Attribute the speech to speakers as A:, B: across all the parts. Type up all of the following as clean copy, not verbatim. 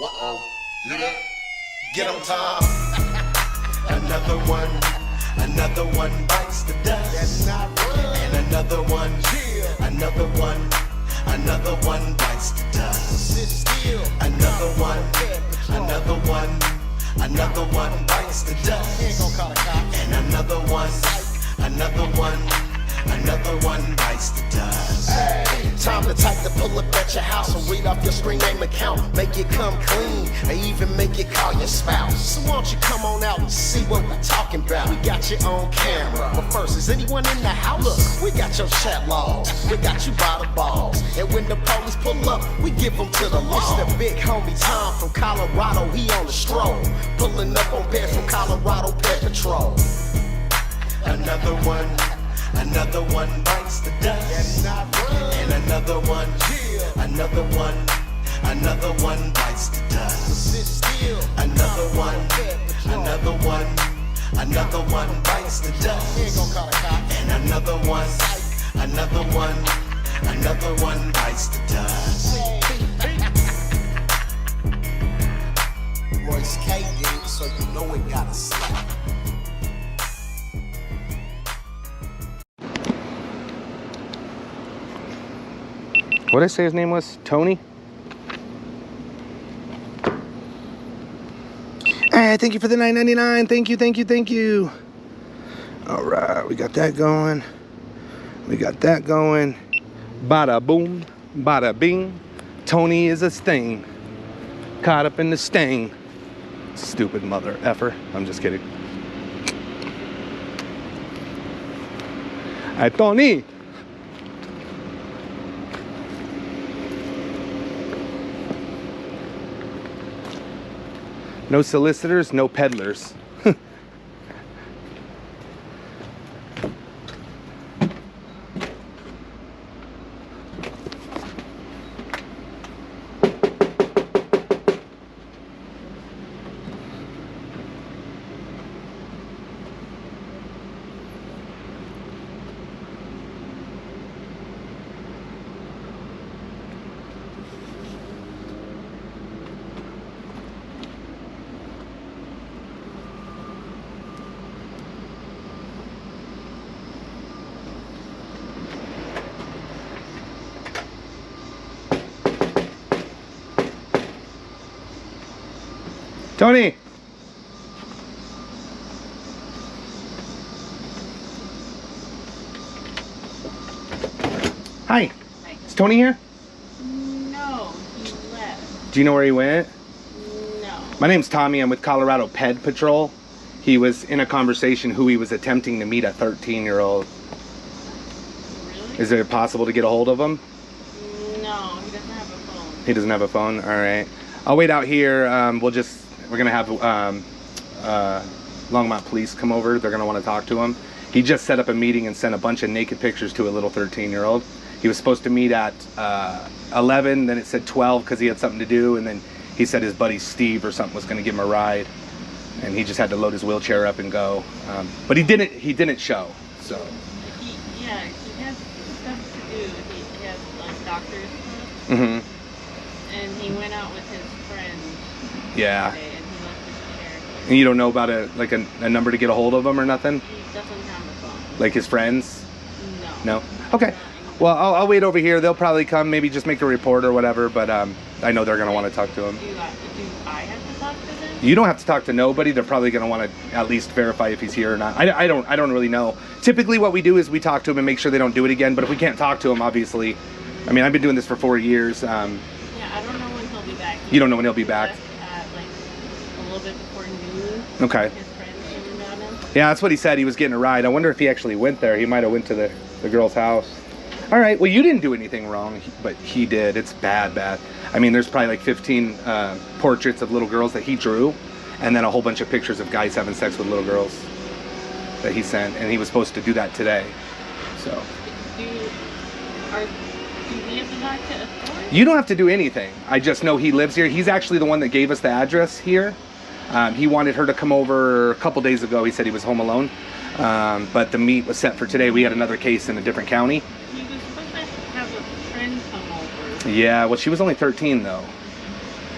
A: Uh-oh. Yeah. Get 'em, Tom. Another one bites the dust. That's not right. And another one bites the dust. Sit still. Another one bites the dust. He ain't gonna call the cops. And another one bites the dust. Hey, time to type to pull up at your house and read off your screen name account. Make it come clean, and even make it call your spouse. So why don't you come on out and see what we're talking about? We got you on camera, but first, is anyone in the house? Look, we got your chat logs, we got you by the balls. And when the police pull up, we give them to the law. It's the big homie Tom from Colorado, he on the stroll. Pulling up on beds from Colorado Pet Patrol. Another one bites the dust. And another one bites the dust. Another one bites the dust. And another one bites the dust. Royce K did it, so you know it gotta slap.
B: What did I say his name was? Tony? Hey, thank you for the $9.99. Thank you. All right, we got that going. Bada boom, bada bing. Tony is a sting. Caught up in the sting. Stupid mother effer. I'm just kidding. Hey, Tony. No solicitors, no peddlers. Tony! Hi. Is Tony here?
C: No, he left.
B: Do you know where he went?
C: No.
B: My name's Tommy. I'm with Colorado Ped Patrol. He was in a conversation who he was attempting to meet a 13-year-old.
C: Really?
B: Is it possible to get a hold of him?
C: No, he doesn't have a phone.
B: He doesn't have a phone? All right. I'll wait out here. We're gonna have Longmont police come over. They're gonna want to talk to him. He just set up a meeting and sent a bunch of naked pictures to a little 13-year-old. He was supposed to meet at 11, then it said 12 because he had something to do, and then he said his buddy Steve or something was gonna give him a ride, and he just had to load his wheelchair up and go. But he didn't show. So.
C: He has stuff to do. He has like doctor's stuff.
B: Mm-hmm.
C: And he went out with his friend.
B: Yeah.
C: Today, and he left his chair.
B: And you don't know about a number to get a hold of him or nothing?
C: He doesn't have a phone.
B: Like his friends?
C: No.
B: No? Okay. Well, I'll wait over here. They'll probably come, maybe just make a report or whatever, but I know they're going to want to talk to him.
C: Do I have to talk to them?
B: You don't have to talk to nobody. They're probably going to want to at least verify if he's here or not. I don't really know. Typically what we do is we talk to him and make sure they don't do it again, but if we can't talk to him, obviously, I mean, I've been doing this for 4 years.
C: Yeah, I don't know when he'll be back.
B: You don't know when he'll be back?
C: At like a little bit before noon.
B: Okay.
C: His friends came down him.
B: Yeah, that's what he said. He was getting a ride. I wonder if he actually went there. He might have went to the girl's house. All right. Well, you didn't do anything wrong, but he did. It's bad. I mean, there's probably like 15 portraits of little girls that he drew, and then a whole bunch of pictures of guys having sex with little girls that he sent, and he was supposed to do that today. So.
C: Do we have to talk to authorities?
B: You don't have to do anything. I just know he lives here. He's actually the one that gave us the address here. He wanted her to come over a couple days ago. He said he was home alone, but the meet was set for today. We had another case in a different county.
C: He was supposed to have a friend come over.
B: Yeah, well, she was only 13 though.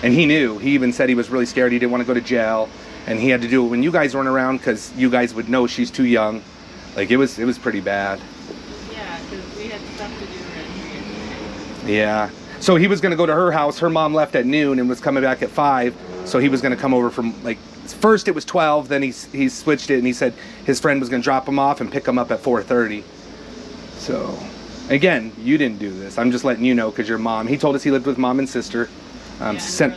B: And he knew. He even said he was really scared. He didn't want to go to jail. And he had to do it when you guys weren't around because you guys would know she's too young. Like, it was pretty bad.
C: Yeah, because we had stuff to do around here.
B: Yeah. So he was going to go to her house. Her mom left at noon and was coming back at 5. So he was going to come over from, like, first it was 12. Then he switched it and he said his friend was going to drop him off and pick him up at 4:30. So, again, you didn't do this. I'm just letting you know because your mom. He told us he lived with mom and sister.
C: Yeah,
B: Sent.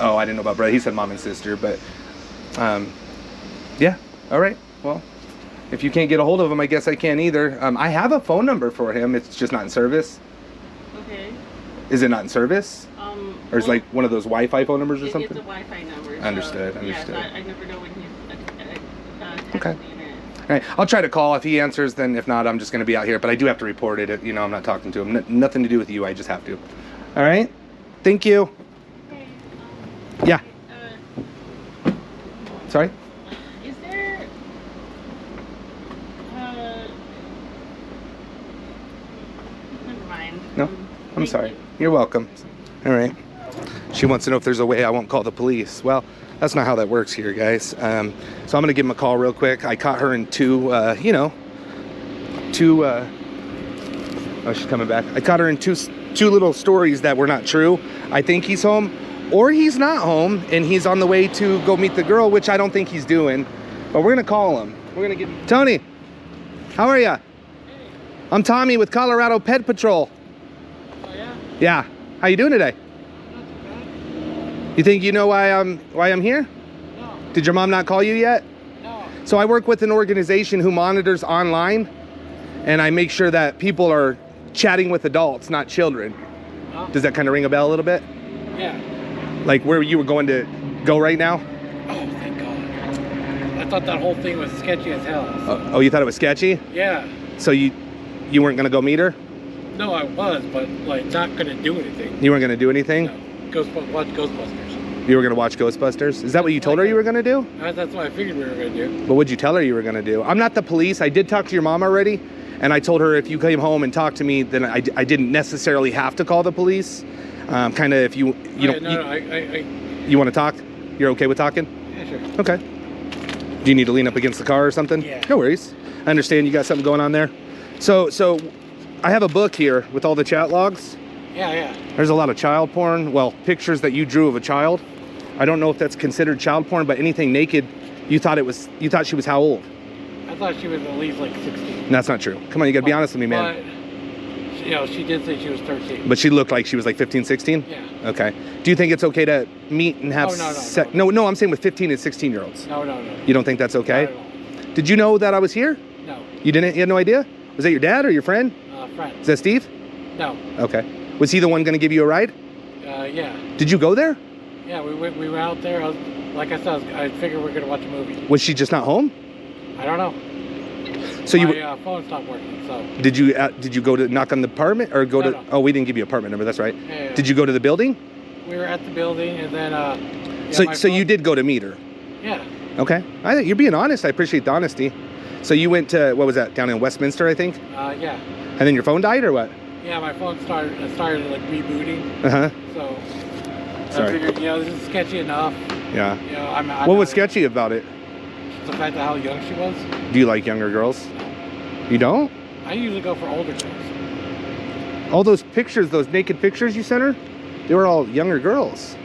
B: Oh, I didn't know about brother. He said mom and sister, but yeah. All right. Well, if you can't get a hold of him, I guess I can't either. I have a phone number for him. It's just not in service.
C: Okay.
B: Is it not in service? Or is it
C: well,
B: like one of those Wi-Fi phone numbers or something?
C: It's a Wi-Fi number.
B: Understood.
C: So,
B: Understood.
C: Yeah, so I never know when he's
B: Okay.
C: texting in.
B: All right. I'll try to call. If he answers, then if not, I'm just going to be out here. But I do have to report it. You know, I'm not talking to him. Nothing to do with you. I just have to. All right. Thank you.
C: Okay.
B: Yeah. Sorry?
C: Is there never mind.
B: No? I'm
C: Thank
B: sorry.
C: you.
B: You're welcome. All right. She wants to know if there's a way I won't call the police. Well, that's not how that works here, guys. So I'm going to give him a call real quick. I caught her in two, oh, she's coming back. I caught her in two little stories that were not true. I think he's home or he's not home and he's on the way to go meet the girl, which I don't think he's doing. But we're going to call him. We're going to get... Tony, how are you? I'm Tommy with Colorado Pet Patrol.
C: Oh yeah?
B: Yeah. How you doing today?
C: Not too bad.
B: You think you know why I'm here?
C: No.
B: Did your mom not call you yet?
C: No.
B: So I work with an organization who monitors online, and I make sure that people are chatting with adults, not children.
C: Huh?
B: Does that kind of ring a bell a little bit?
C: Yeah.
B: Like where you were going to go right now?
C: Oh, thank God. I thought that whole thing was sketchy as hell. So.
B: Oh, you thought it was sketchy?
C: Yeah.
B: So you weren't gonna go meet her?
C: No, I was, but like not gonna do anything.
B: You weren't gonna do anything?
C: No. Watch Ghostbusters.
B: You were gonna watch Ghostbusters? Is that what you told her you were gonna do?
C: That's what I figured we were gonna do.
B: But what'd you tell her you were gonna do? I'm not the police. I did talk to your mom already, and I told her if you came home and talked to me, then I didn't necessarily have to call the police. Kind of if you you want to talk, you're okay with talking?
C: Yeah, sure.
B: Okay. Do you need to lean up against the car or something?
C: Yeah.
B: No worries. I understand you got something going on there. So I have a book here with all the chat logs.
C: Yeah.
B: There's a lot of child porn. Well, pictures that you drew of a child. I don't know if that's considered child porn, but anything naked, you thought she was how old?
C: I thought she was at least like 16.
B: That's not true. Come on, you gotta be honest with me, man.
C: But, she did say she was 13.
B: But she looked like she was like 15, 16?
C: Yeah.
B: Okay. Do you think it's okay to meet and have No, I'm saying with 15 and 16-year-olds.
C: No.
B: You don't think that's okay?
C: Not at all.
B: Did you know that I was here?
C: No.
B: You had no idea? Was that your dad or your friend?
C: Friend.
B: Is that Steve?
C: No.
B: Okay. Was he the one going to give you a ride?
C: Yeah.
B: Did you go there?
C: Yeah, we were out there. Like I said, I figured we were going to watch a movie.
B: Was she just not home?
C: I don't know.
B: So
C: My phone stopped working, so...
B: Did you go to knock on the apartment or go to...
C: No.
B: Oh, we didn't give you an apartment number, that's right.
C: Yeah.
B: Did you go to the building?
C: We were at the building, and then...
B: So you did go to meet her?
C: Yeah.
B: Okay. You're being honest. I appreciate the honesty. So you went to, what was that, down in Westminster, I think?
C: Yeah.
B: And then your phone died or what?
C: Yeah, my phone started like rebooting.
B: Uh-huh.
C: So
B: Sorry.
C: I figured, this is sketchy enough.
B: Yeah.
C: I'm
B: what was sketchy about it?
C: The fact that how young she was.
B: Do you like younger girls? You don't?
C: I usually go for older girls.
B: All those pictures, those naked pictures you sent her, they were all younger girls.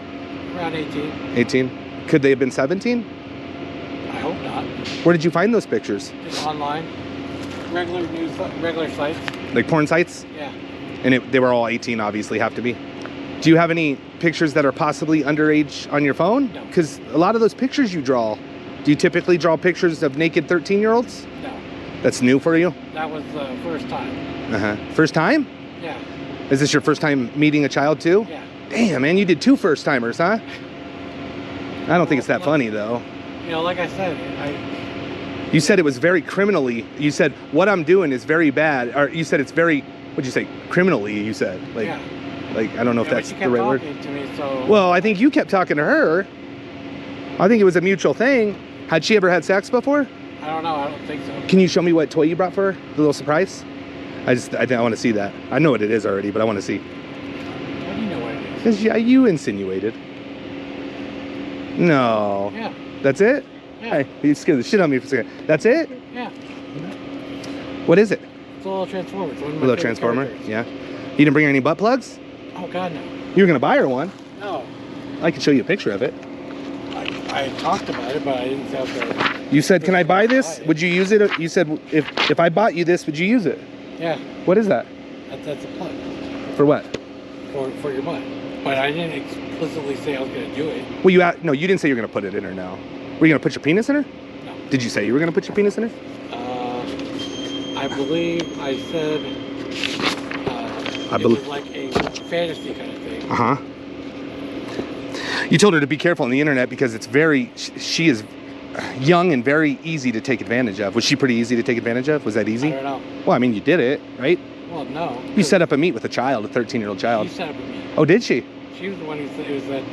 C: Around 18.
B: 18? Could they have been 17?
C: I hope not.
B: Where did you find those pictures?
C: Just online. Regular sites.
B: Like porn sites?
C: Yeah.
B: And they were all 18, obviously, have to be. Do you have any pictures that are possibly underage on your phone?
C: No.
B: Because a lot of those pictures you draw, do you typically draw pictures of naked 13-year-olds?
C: No.
B: That's new for you?
C: That was the first time.
B: Uh-huh. First time?
C: Yeah.
B: Is this your first time meeting a child too?
C: Yeah.
B: Damn, man, you did 2 first-timers, huh? I don't think it's that funny, though.
C: Like I said,
B: You said it was very criminally. You said, what I'm doing is very bad. Or you said it's very, what'd you say? Criminally, you said.
C: Yeah.
B: Like, I don't know if that's the right word.
C: To me, so...
B: Well, I think you kept talking to her. I think it was a mutual thing. Had she ever had sex before?
C: I don't know. I don't think so.
B: Can you show me what toy you brought for her? The little surprise? I think I want to see that. I know what it is already, but I want to see.
C: How do you know what it is?
B: Because you insinuated. No.
D: Yeah.
B: That's it?
D: Yeah.
B: Hey, you scared the shit out of me for a second. That's it?
D: Yeah.
B: What is it?
D: It's a little transformer. It's one of
B: A
D: my
B: little
D: favorite
B: transformer?
D: characters.
B: Yeah. You didn't bring her any butt plugs?
D: Oh God, no.
B: You were gonna buy her one.
D: No.
B: I could show you a picture of it.
D: I talked about it, but I didn't have the.
B: You said, "Can I buy this? Would you use it?" You said, "If I bought you this, would you use it?"
D: Yeah.
B: What is that?
D: That's a plug.
B: For what?
D: For your butt. But I didn't explicitly say I was gonna do it.
B: Well, no, you didn't say you were gonna put it in her. Now, were you gonna put your penis in her?
D: No.
B: Did you say you were gonna put your penis in her?
D: I believe I said. It was like a fantasy kind of thing.
B: Uh huh. You told her to be careful on the internet because it's very. She is young and very easy to take advantage of. Was she pretty easy to take advantage of? Was that easy?
D: I don't know.
B: Well, I mean, you did it, right?
D: Well, no.
B: You set up a meet with a child, a 13-year-old child.
D: She set up a meet.
B: Oh, did she?
D: She was the one who said it was that,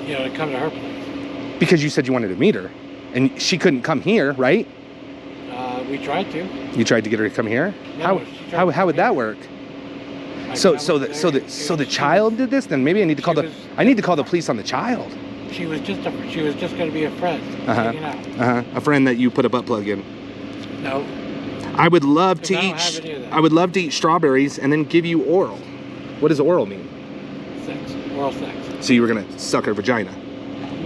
D: to come to her place.
B: Because you said you wanted to meet her, and she couldn't come here, right?
D: We tried to.
B: You tried to get her to come here.
D: No, she tried to
B: How would
D: come
B: that
D: here.
B: work?
D: Like,
B: So
D: I was there,
B: so the child did this. Then maybe I need to call the police on the child.
D: She was just going to be a friend. Hanging out.
B: A friend that you put a butt plug in.
D: No.
B: I would love to
D: I don't
B: eat.
D: have any of that.
B: I would love to eat strawberries and then give you oral. What does oral mean?
D: Sex. Oral sex.
B: So you were gonna suck her vagina.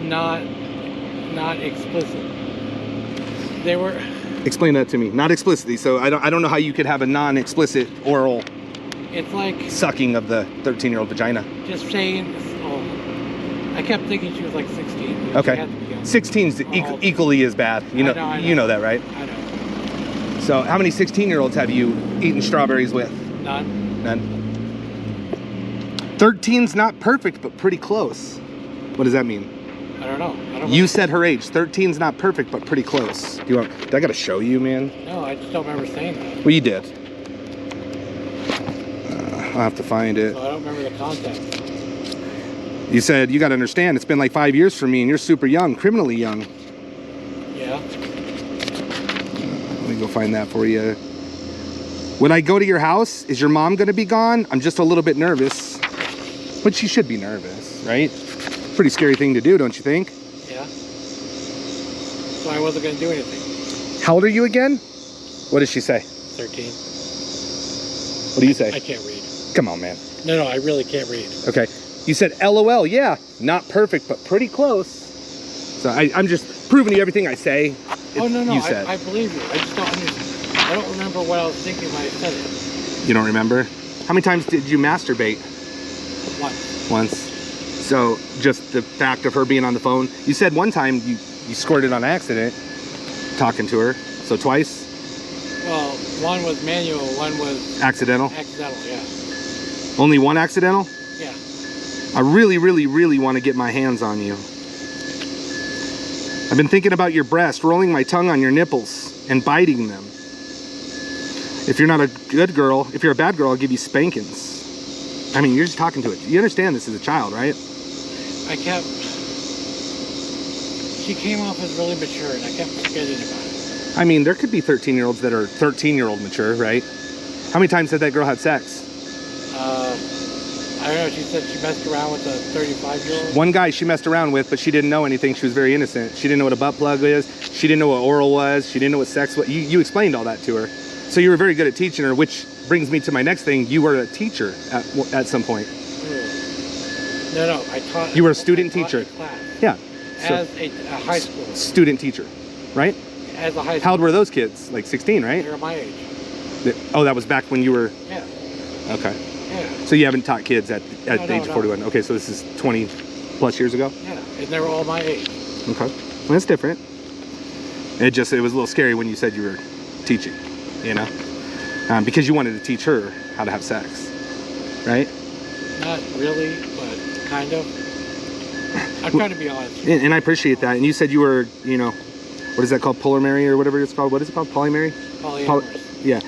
D: Not explicit. They were.
B: Explain that to me. Not explicitly. So I don't know how you could have a non-explicit oral
D: It's like
B: sucking of the 13-year-old vagina.
D: just saying. Oh, I kept thinking she was like 16. She
B: Okay.
D: had to be young.
B: 16's equally as bad. You know,
D: I know.
B: you know that, right?
D: I know.
B: So how many 16-year-olds have you eaten strawberries with?
D: None.
B: None. 13's not perfect, but pretty close. What does that mean?
D: I don't know. I don't
B: You said her age. 13's not perfect, but pretty close. Do you want? I gotta show you, man.
D: No, I just don't remember saying that.
B: Well, you did. I'll have to find it.
D: So I don't remember the context.
B: You said, you gotta understand, it's been like 5 years for me, and you're super young, criminally young.
D: Yeah.
B: Let me go find that for you. When I go to your house, is your mom gonna be gone? I'm just a little bit nervous. But she should be nervous, right? Pretty scary thing to do, don't you think?
D: Yeah. So I wasn't gonna do anything.
B: How old are you again? What does she say?
D: 13.
B: What do you say?
D: I can't read.
B: Come on, man.
D: No, I really can't read.
B: Okay. You said LOL, yeah. Not perfect, but pretty close. So I'm just proving to you everything I say.
D: Oh, no,
B: You said.
D: I believe you. I just don't understand. I don't remember what I was thinking when I said it.
B: You don't remember? How many times did you masturbate? Once. So just the fact of her being on the phone. You said one time you squirted on accident talking to her. So twice?
D: Well, one was manual, one was
B: Accidental?
D: accidental, yeah.
B: Only one accidental?
D: Yeah.
B: I really, really, really want to get my hands on you. I've been thinking about your breast, rolling my tongue on your nipples and biting them. If you're not a good girl, if you're a bad girl, I'll give you spankings. I mean, you're just talking to it. You understand this is a child, right?
D: She came off as really mature and I kept forgetting about it.
B: I mean, there could be 13-year-olds that are 13-year-old mature, right? How many times had that girl had sex?
D: I don't know, she said she messed around with a 35-year-old.
B: One guy she messed around with, but she didn't know anything. She was very innocent. She didn't know what a butt plug is. She didn't know what oral was. She didn't know what sex was. You explained all that to her. So you were very good at teaching her, which brings me to my next thing. You were a teacher at some point.
D: No, I taught.
B: You were a student teacher.
D: Class.
B: Yeah.
D: As a high school.
B: Student teacher, right?
D: As a high school.
B: How old were those kids? Like 16, right?
D: They were my age.
B: Oh, that was back when you were...
D: Yeah.
B: Okay.
D: Yeah.
B: So you haven't taught kids at the age of 41.
D: No.
B: Okay, so this is 20 plus years ago?
D: Yeah, and they were all my age.
B: Okay. Well, that's different. It was a little scary when you said you were teaching, you know? Because you wanted to teach her how to have sex, right?
D: Not really, but kind of. I'm trying to be honest.
B: And I appreciate that. And you said you were, you know, what is that called? Polymary or whatever it's called? What is it called? Polymary?
D: Polyamorous.
B: Yeah.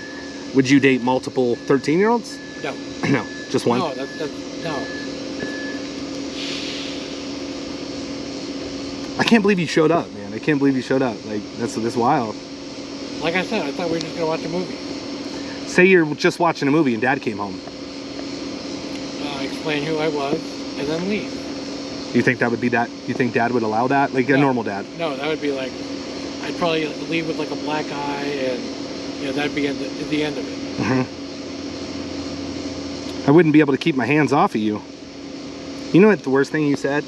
B: Would you date multiple 13-year-olds?
D: No.
B: No, just one?
D: No, no.
B: I can't believe you showed up, man. I can't believe you showed up. Like, that's wild.
D: Like I said, I thought we were just going to watch a movie.
B: Say you're just watching a movie and Dad came home.
D: Explain who I was, and then leave.
B: You think that would be that? You think Dad would allow that? Like a normal dad?
D: No, that would be like, I'd probably leave with like a black eye, and that'd be the end of it.
B: I wouldn't be able to keep my hands off of you. You know what the worst thing you said?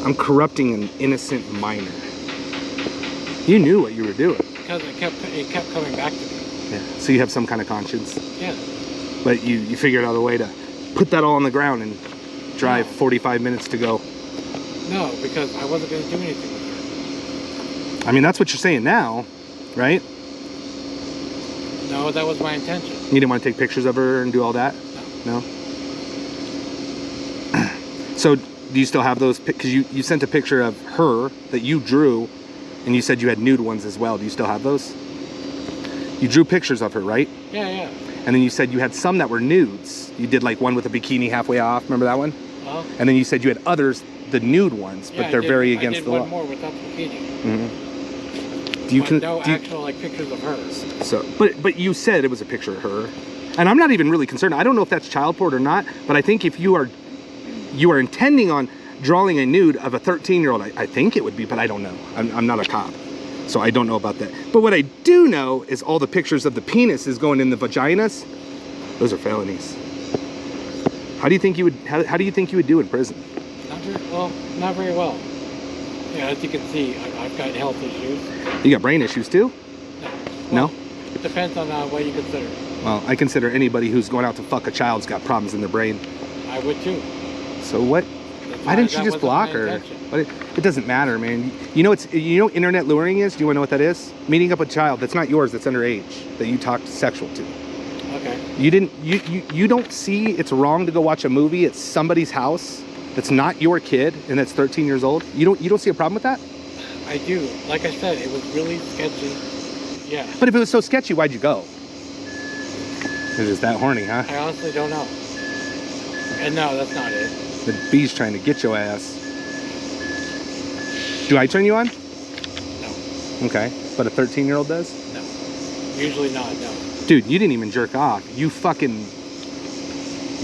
B: I'm corrupting an innocent minor. You knew what you were doing.
D: Because it kept coming back to me.
B: Yeah. So you have some kind of conscience.
D: Yeah.
B: But you figured out a way to put that all on the ground and drive 45 minutes to go.
D: No, because I wasn't going to do anything with her.
B: I mean, that's what you're saying now, right?
D: No, that was my intention.
B: You didn't want to take pictures of her and do all that? No? So do you still have those? Because you sent a picture of her that you drew, and you said you had nude ones as well. Do you still have those? You drew pictures of her, right?
D: Yeah, yeah.
B: And then you said you had some that were nudes. You did like one with a bikini halfway off. Remember that one? And then you said you had others, the nude ones, but they're very against the law.
D: I did one more without the bikini.
B: Do you
D: actual like pictures of hers.
B: So, but you said it was a picture of her, and I'm not even really concerned. I don't know if that's child porn or not, but I think if you are intending on drawing a nude of a 13-year-old, I think it would be, but I don't know. I'm not a cop, so I don't know about that. But what I do know is all the pictures of the penis is going in the vaginas. Those are felonies. How do you think you would? How do you think you would do in prison?
D: Not very well. Yeah, as you can see, I've got health issues.
B: You got brain issues too?
D: No.
B: No?
D: It depends on what you consider.
B: Well, I consider anybody who's going out to fuck a child's got problems in their brain.
D: I would too.
B: So what? Why didn't you just block her? It doesn't matter, man. You know internet luring is? Do you want to know what that is? Meeting up with a child that's not yours, that's underage, that you talked sexual to.
D: Okay.
B: You don't see it's wrong to go watch a movie at somebody's house that's not your kid and that's 13 years old? You don't see a problem with that?
D: I do. Like I said, it was really sketchy. Yeah.
B: But if it was so sketchy, why'd you go? It's just that horny, huh?
D: I honestly don't know. And no, that's not it.
B: The bee's trying to get your ass. Do I turn you on?
D: No.
B: Okay. But a 13-year-old does?
D: No. Usually not, no.
B: Dude, you didn't even jerk off. You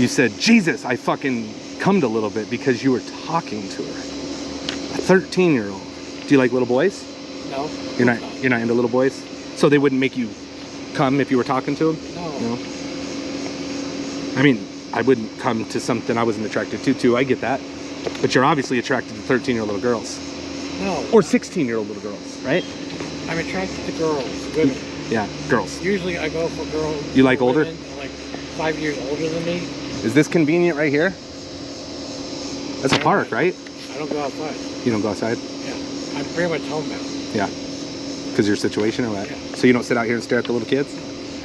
B: said, Jesus, I fucking cummed a little bit because you were talking to her. A 13-year-old. Do you like little boys?
D: No.
B: You're not into little boys? So they wouldn't make you come if you were talking to them?
D: No.
B: I mean, I wouldn't come to something I wasn't attracted to too. I get that. But you're obviously attracted to 13-year-old little girls.
D: No.
B: Or 16-year-old little girls, right?
D: I'm attracted to girls, women.
B: Yeah, girls.
D: Usually I go for girls.
B: You like older?
D: Women, like 5 years older than me.
B: Is this convenient right here? That's a park, right?
D: I don't go outside.
B: You don't go outside?
D: Yeah. I'm pretty much homebound.
B: Yeah. Because of your situation or what?
D: Yeah.
B: So you don't sit out here and stare at the little kids?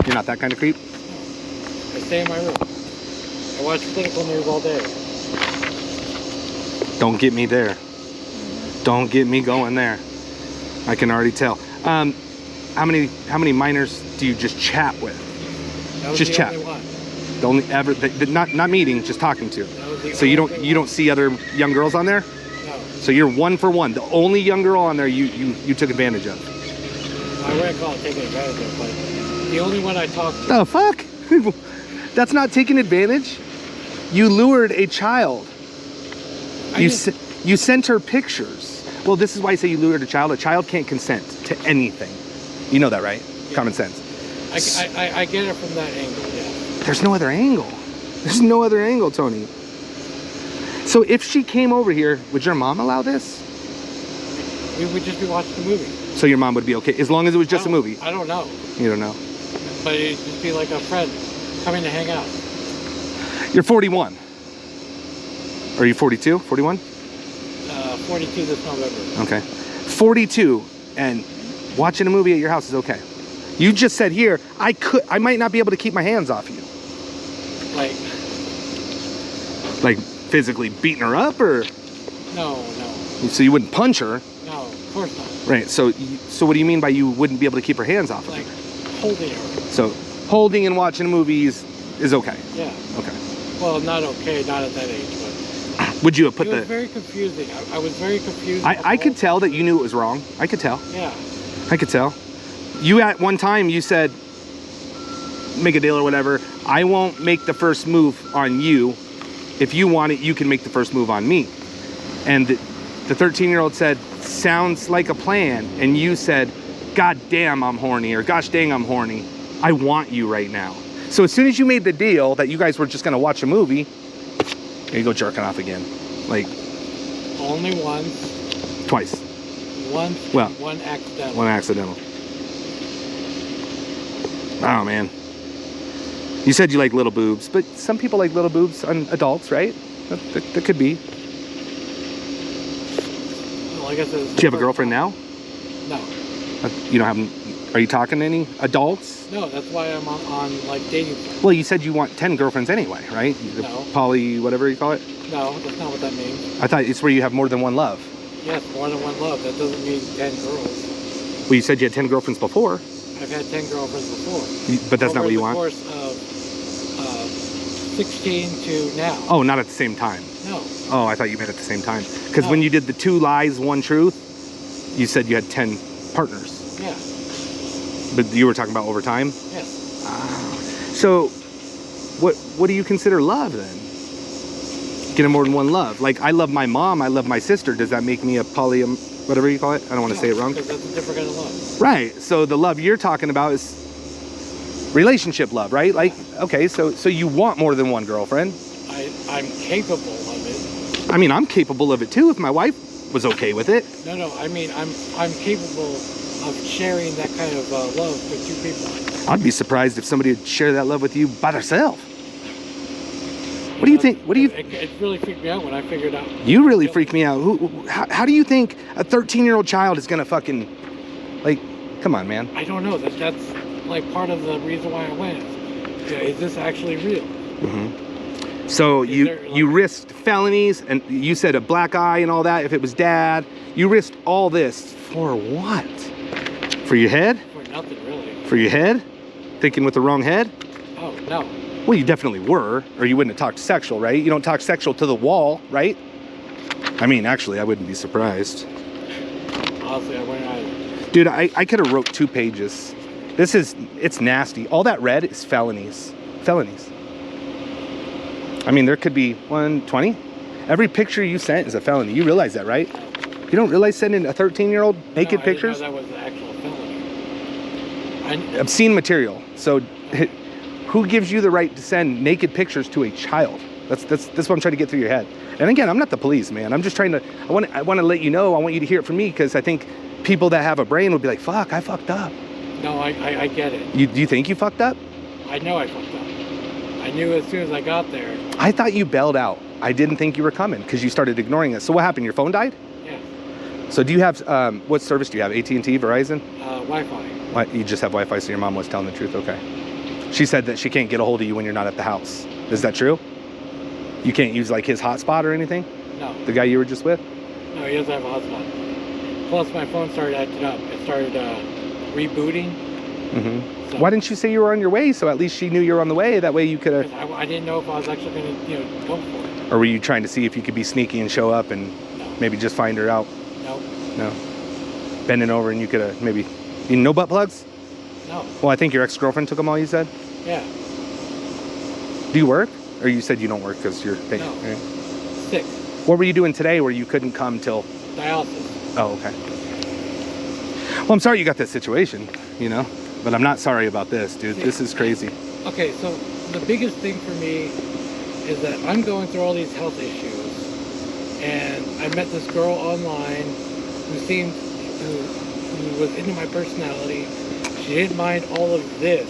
B: You're not that kind of creep?
D: No. I stay in my room. I watch political news all day.
B: Don't get me there. Don't get me going there. I can already tell. How many minors do you just chat with?
D: That was
B: Just
D: the
B: chat.
D: only one.
B: The only ever not meeting, just talking to. So you don't see other young girls on there?
D: No.
B: So you're one for one. The only young girl on there you took advantage of.
D: I wouldn't call it taking advantage of, but the only one I talked to.
B: The fuck? That's not taking advantage. You lured a child. You sent her pictures. Well, this is why I say you lured a child. A child can't consent to anything. You know that, right? Yeah. Common sense.
D: I get it from that angle, yeah.
B: There's no other angle. There's no other angle, Tony. So if she came over here, would your mom allow this?
D: We would just be watching the movie.
B: So your mom would be okay, as long as it was just a movie?
D: I don't know.
B: You don't know?
D: But it'd just be like a friend coming to hang out.
B: You're 41. Are you 42? 41?
D: 42 this November.
B: Okay. 42 and watching a movie at your house is okay. You just said here, I might not be able to keep my hands off you. Like physically beating her up, or?
D: No.
B: So you wouldn't punch her?
D: No, of course not.
B: Right, so what do you mean by you wouldn't be able to keep her hands off of her?
D: Like holding her.
B: So holding and watching movies is okay?
D: Yeah.
B: Okay.
D: Well, not okay, not at that age, but...
B: Would you have put
D: it was very confusing. I was very confused.
B: I could tell that you knew it was wrong. I could tell.
D: Yeah.
B: I could tell. You at one time, you said, make a deal or whatever, I won't make the first move on you if you want it, you can make the first move on me. And the 13-year-old said, sounds like a plan. And you said, God damn, I'm horny, or gosh dang, I'm horny. I want you right now. So as soon as you made the deal that you guys were just gonna watch a movie, there you go jerking off again. Like,
D: Only once.
B: twice.
D: Once.
B: Well,
D: One accidental.
B: One accidental. Oh man. You said you like little boobs, but some people like little boobs on adults, right? That could be.
D: Well, I guess
B: Do you have a girlfriend now?
D: No.
B: You don't have. Are you talking to any adults?
D: No, that's why I'm on like dating sites.
B: Well, you said you want 10 girlfriends anyway, right? The
D: No.
B: Poly, whatever you call it.
D: No, that's not what that means.
B: I thought it's where you have more than one love.
D: Yes, more than one love. That doesn't mean 10 girls.
B: Well, you said you had 10 girlfriends before,
D: I've had 10 girlfriends before.
B: but that's not what you want.
D: Over the course of 16 to now.
B: Oh, not at the same time.
D: No.
B: Oh, I thought you meant at the same time. Because
D: No.
B: when you did the 2 lies, 1 truth, you said you had 10 partners.
D: Yeah.
B: But you were talking about over time.
D: Yes.
B: So, what do you consider love then? Getting more than one love. Like, I love my mom, I love my sister. Does that make me a whatever you call it? I don't want to say it wrong.
D: Because that's a different kind of love.
B: Right. So the love you're talking about is relationship love, right? Like, okay, so you want more than one girlfriend.
D: I'm capable of it.
B: I mean, I'm capable of it too if my wife was okay with it.
D: No, I mean, I'm capable of sharing that kind of love with 2 people.
B: I'd be surprised if somebody would share that love with you by themselves. What do you think? What do you?
D: It really freaked me out when I figured out.
B: You really freaked me out. How do you think a 13-year-old child is gonna fucking, like, come on, man.
D: I don't know. That's like part of the reason why I went. Is this actually real?
B: So you risked felonies, and you said a black eye and all that if it was dad. You risked all this for what? For your head?
D: For nothing, really.
B: For your head? Thinking with the wrong head?
D: Oh, no.
B: Well, you definitely were, or you wouldn't have talked sexual, right? You don't talk sexual to the wall, right? I mean, actually, I wouldn't be surprised.
D: Honestly, I wouldn't either.
B: Dude, I could have wrote 2 pages. It's nasty. All that red is felonies. Felonies. I mean, there could be 120. Every picture you sent is a felony. You realize that, right? You don't realize sending a 13-year-old naked
D: No,
B: pictures?
D: I didn't know that was the actual felony.
B: Obscene material. So who gives you the right to send naked pictures to a child? That's what I'm trying to get through your head. And again, I'm not the police, man. I'm just trying to, I want to let you know, I want you to hear it from me, because I think people that have a brain would be like, fuck, I fucked up.
D: No, I get it.
B: Do you think you fucked up?
D: I know I fucked up. I knew as soon as I got there.
B: I thought you bailed out. I didn't think you were coming because you started ignoring us. So what happened? Your phone died?
D: Yeah.
B: So do you have, what service do you have? AT&T, Verizon?
D: Wi-Fi.
B: What, you just have Wi-Fi, so your mom was telling the truth, okay. She said that she can't get a hold of you when you're not at the house. Is that true? You can't use like his hotspot or anything?
D: No.
B: The guy you were just with?
D: No, he doesn't have a hotspot. Plus, my phone started acting up. It started rebooting. So,
B: Why didn't you say you were on your way, so at least she knew you were on the way? That way you could have...
D: I didn't know if I was actually going to, go for it.
B: Or were you trying to see if you could be sneaky and show up and maybe just find her out?
D: No.
B: No. Bending over and you could have maybe... No butt plugs?
D: No.
B: Well, I think your ex-girlfriend took them all, you said?
D: Yeah.
B: Do you work? Or you said you don't work because you're...
D: No.
B: Right?
D: Sick.
B: What were you doing today where you couldn't come till...
D: Dialysis.
B: Oh, okay. Well, I'm sorry you got this situation, but I'm not sorry about this, dude. This is crazy.
D: Okay, so the biggest thing for me is that I'm going through all these health issues, and I met this girl online who was into my personality. She didn't mind all of this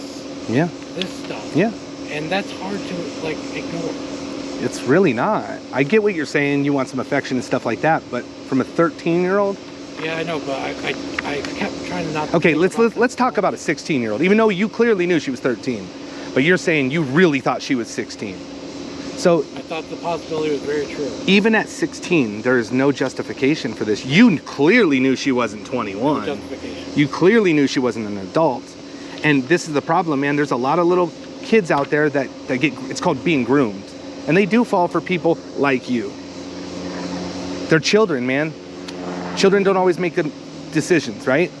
D: stuff.
B: Yeah.
D: And that's hard to ignore.
B: It's really not. I get what you're saying. You want some affection and stuff like that, but from a 13-year-old?
D: Yeah, I know, but I kept trying not to.
B: Okay, let's talk about a 16-year-old. Even though you clearly knew she was 13, but you're saying you really thought she was 16. So
D: I thought the possibility was very true.
B: Even at 16, there is no justification for this. You clearly knew she wasn't 21.
D: No justification.
B: You clearly knew she wasn't an adult. And this is the problem, man. There's a lot of little kids out there that get, it's called being groomed. And they do fall for people like you. They're children, man. Children don't always make good decisions, right?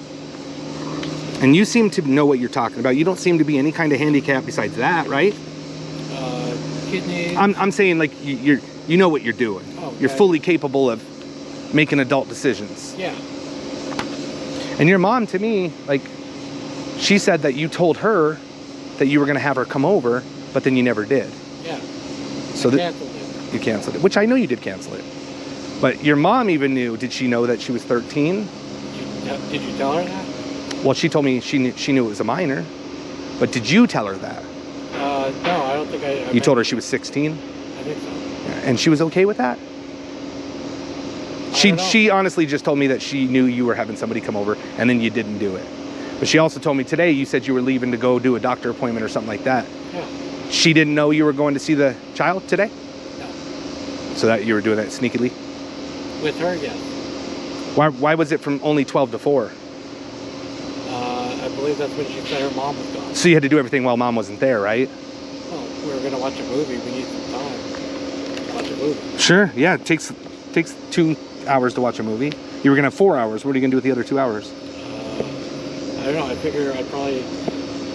B: And you seem to know what you're talking about. You don't seem to be any kind of handicap besides that, right?
D: kidneys.
B: I'm saying like you know what you're doing.
D: Oh,
B: you're
D: okay.
B: fully capable of making adult decisions.
D: Yeah.
B: And your mom, to me, like, she said that you told her that you were going to have her come over, but then you never did.
D: Yeah.
B: So
D: Canceled it.
B: you canceled it, which I know you did cancel it. But your mom even knew. Did she know that she was 13?
D: Did you tell her that?
B: Well, she told me she knew it was a minor. But did you tell her that?
D: No, I don't think I
B: You told her she was 16?
D: I think so.
B: And she was okay with that? She honestly just told me that she knew you were having somebody come over and then you didn't do it. But she also told me today you said you were leaving to go do a doctor appointment or something like that.
D: Yeah.
B: She didn't know you were going to see the child today?
D: No.
B: So that you were doing that sneakily?
D: With her, yes.
B: Why was it from only 12 to 4?
D: I believe that's when she said her mom was gone.
B: So you had to do everything while mom wasn't there, right?
D: Well, we were going to watch a movie. We need some time to watch a movie.
B: Sure, yeah. It takes 2 hours to watch a movie. You were going to have 4 hours. What are you going to do with the other 2 hours?
D: I don't know. I figure I'd probably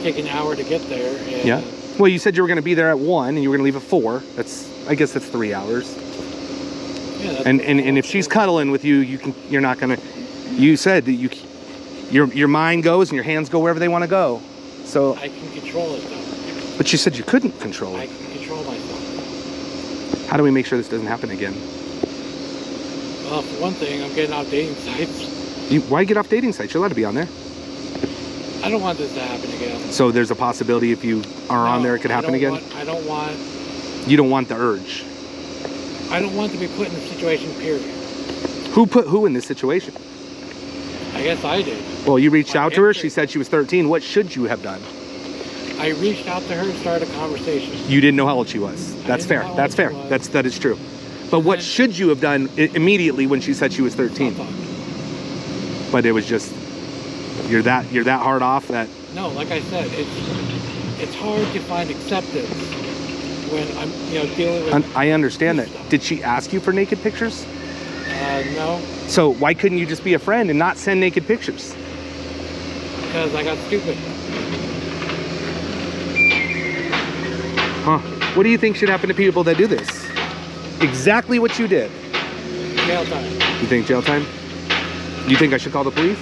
D: take an hour to get there. And
B: Yeah. Well, you said you were going to be there at 1 and you were going to leave at 4. I guess that's 3 hours.
D: Yeah, that's
B: And if she's cuddling with you, you're not going to. You said that your mind goes and your hands go wherever they want to go. So.
D: I can control it though.
B: But you said you couldn't control
D: I
B: it.
D: can control myself.
B: How do we make sure this doesn't happen again?
D: Well, for one thing, I'm getting off dating sites.
B: Why get off dating sites? You're allowed to be on there.
D: I don't want this to happen again.
B: So there's a possibility if you are on there, it could happen again?
D: I don't want.
B: You don't want the urge.
D: I don't want to be put in this situation, period.
B: Who put who in this situation?
D: I guess I did.
B: Well, you reached
D: My
B: out to her.
D: answer-
B: She said she was 13. What should you have done?
D: I reached out to her and started a conversation.
B: You didn't know how old she was. That's
D: didn't
B: fair.
D: know how
B: That's
D: old
B: fair.
D: she was.
B: That is true. But what
D: then-
B: should you have done immediately when she said she was 13?
D: Stop talking.
B: But it was just you're that hard off that.
D: No, like I said, it's hard to find acceptance when I'm dealing with.
B: I understand that.
D: stuff.
B: Did she ask you for naked pictures?
D: No,
B: So why couldn't you just be a friend and not send naked pictures?
D: because I got stupid.
B: Huh? What do you think should happen to people that do this? Exactly what you did.
D: Jail time.
B: You think jail time? You think I should call the police?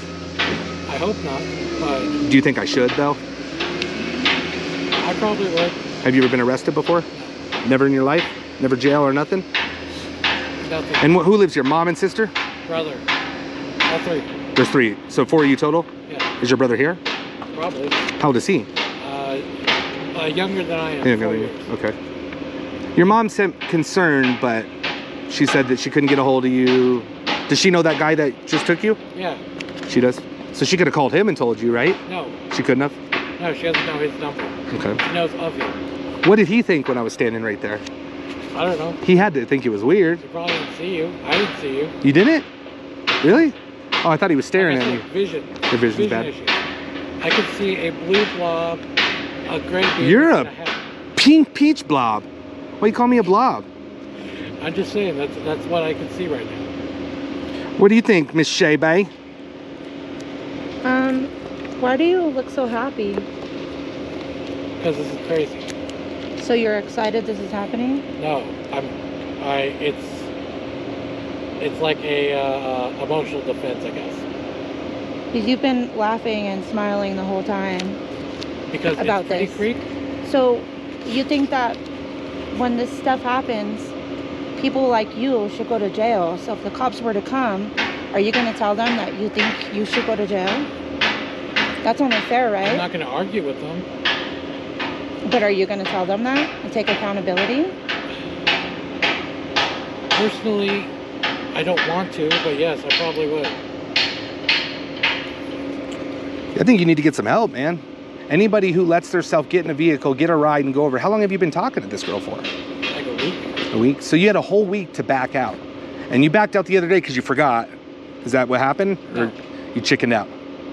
D: I hope not, but
B: Do you think I should though?
D: I probably would.
B: Have you ever been arrested before? Never in your life? Never jail or nothing?
D: Nothing.
B: And who lives here? Mom and sister?
D: Brother. All three.
B: There's 3. So 4 of you total?
D: Yeah,
B: Is your brother here?
D: probably.
B: How old is he?
D: Younger than I am.
B: Yeah,
D: 4 years.
B: okay. Your mom sent concern, but she said that she couldn't get a hold of you. Does she know that guy that just took you?
D: Yeah.
B: She does? So she could have called him and told you, right?
D: No.
B: She couldn't have?
D: No, she doesn't know his number.
B: Okay.
D: She knows of him.
B: What did he think when I was standing right there?
D: I don't know.
B: He had to think it was weird.
D: She probably didn't see you. I didn't see you.
B: You didn't? Really? Oh, I thought he was staring
D: Like I
B: at
D: said,
B: me.
D: Vision.
B: Your vision's bad.
D: Issues. I could see a blue blob, a gray beard.
B: You're
D: and
B: a
D: hat.
B: pink peach blob. Why you call me a blob?
D: I'm just saying that's what I can see right now.
B: What do you think, Miss Shea Bay?
E: Why do you look so happy?
D: Because this is crazy.
E: So you're excited this is happening?
D: No, it's like a emotional defense, I guess.
E: Because you've been laughing and smiling the whole time.
D: Because
E: About
D: it's pretty
E: this.
D: freak.
E: So you think that when this stuff happens, people like you should go to jail. So if the cops were to come, are you going to tell them that you think you should go to jail? That's only fair,
D: I'm
E: right?
D: not going to argue with them.
E: But are you going to tell them that and take accountability?
D: Personally, I don't want to, but yes, I probably would.
B: I think you need to get some help, man. Anybody who lets themselves get in a vehicle, get a ride, and go over. How long have you been talking to this girl for?
D: Like a week.
B: A week? So you had a whole week to back out. And you backed out the other day because you forgot. Is that what happened?
D: No.
B: Or you chickened out?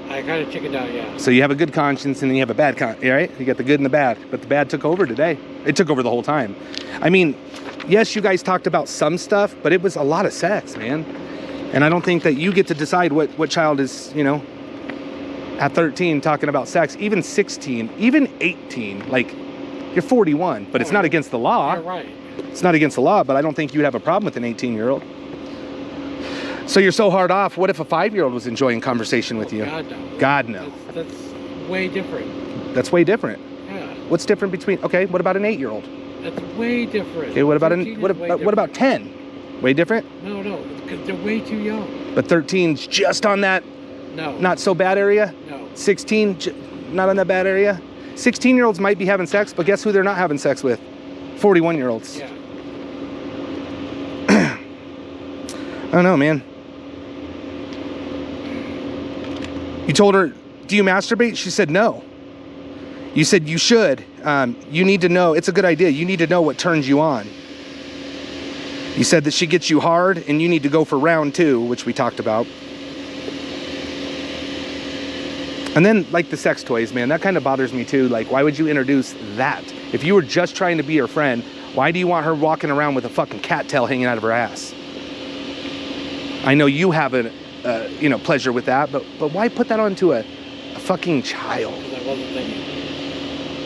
D: I kind of chickened out, yeah.
B: So you have a good conscience and then you have a bad conscience, right? You got the good and the bad. But the bad took over today. It took over the whole time. I mean, yes, you guys talked about some stuff, but it was a lot of sex, man. And I don't think that you get to decide what child is, at 13 talking about sex, even 16, even 18. Like, You're 41, but it's not against the law.
D: You're right.
B: It's not against the law, but I don't think you'd have a problem with an 18-year-old. So you're so hard off. What if a 5-year-old was enjoying conversation with you?
D: God, no.
B: God, no.
D: That's way different.
B: That's way different.
D: Yeah.
B: What's different between? Okay, what about an 8-year-old?
D: That's way different.
B: Okay, what about
D: 13 is way
B: what
D: different.
B: about 10? Way different.
D: No, because they're way too young.
B: But 13's just on that
D: No.
B: not so bad area.
D: No.
B: 16, not on that bad area. 16-year-olds might be having sex, but guess who they're not having sex with? 41-year-olds.
D: Yeah.
B: I don't know, man. You told her, do you masturbate? She said no. You said you should. You need to know. It's a good idea. You need to know what turns you on. You said that she gets you hard and you need to go for round 2, which we talked about. And then, like, the sex toys, man, that kind of bothers me too. Like, why would you introduce that? If you were just trying to be her friend, why do you want her walking around with a fucking cat tail hanging out of her ass? I know you have a, pleasure with that, but why put that onto a fucking child?
D: Because I wasn't thinking.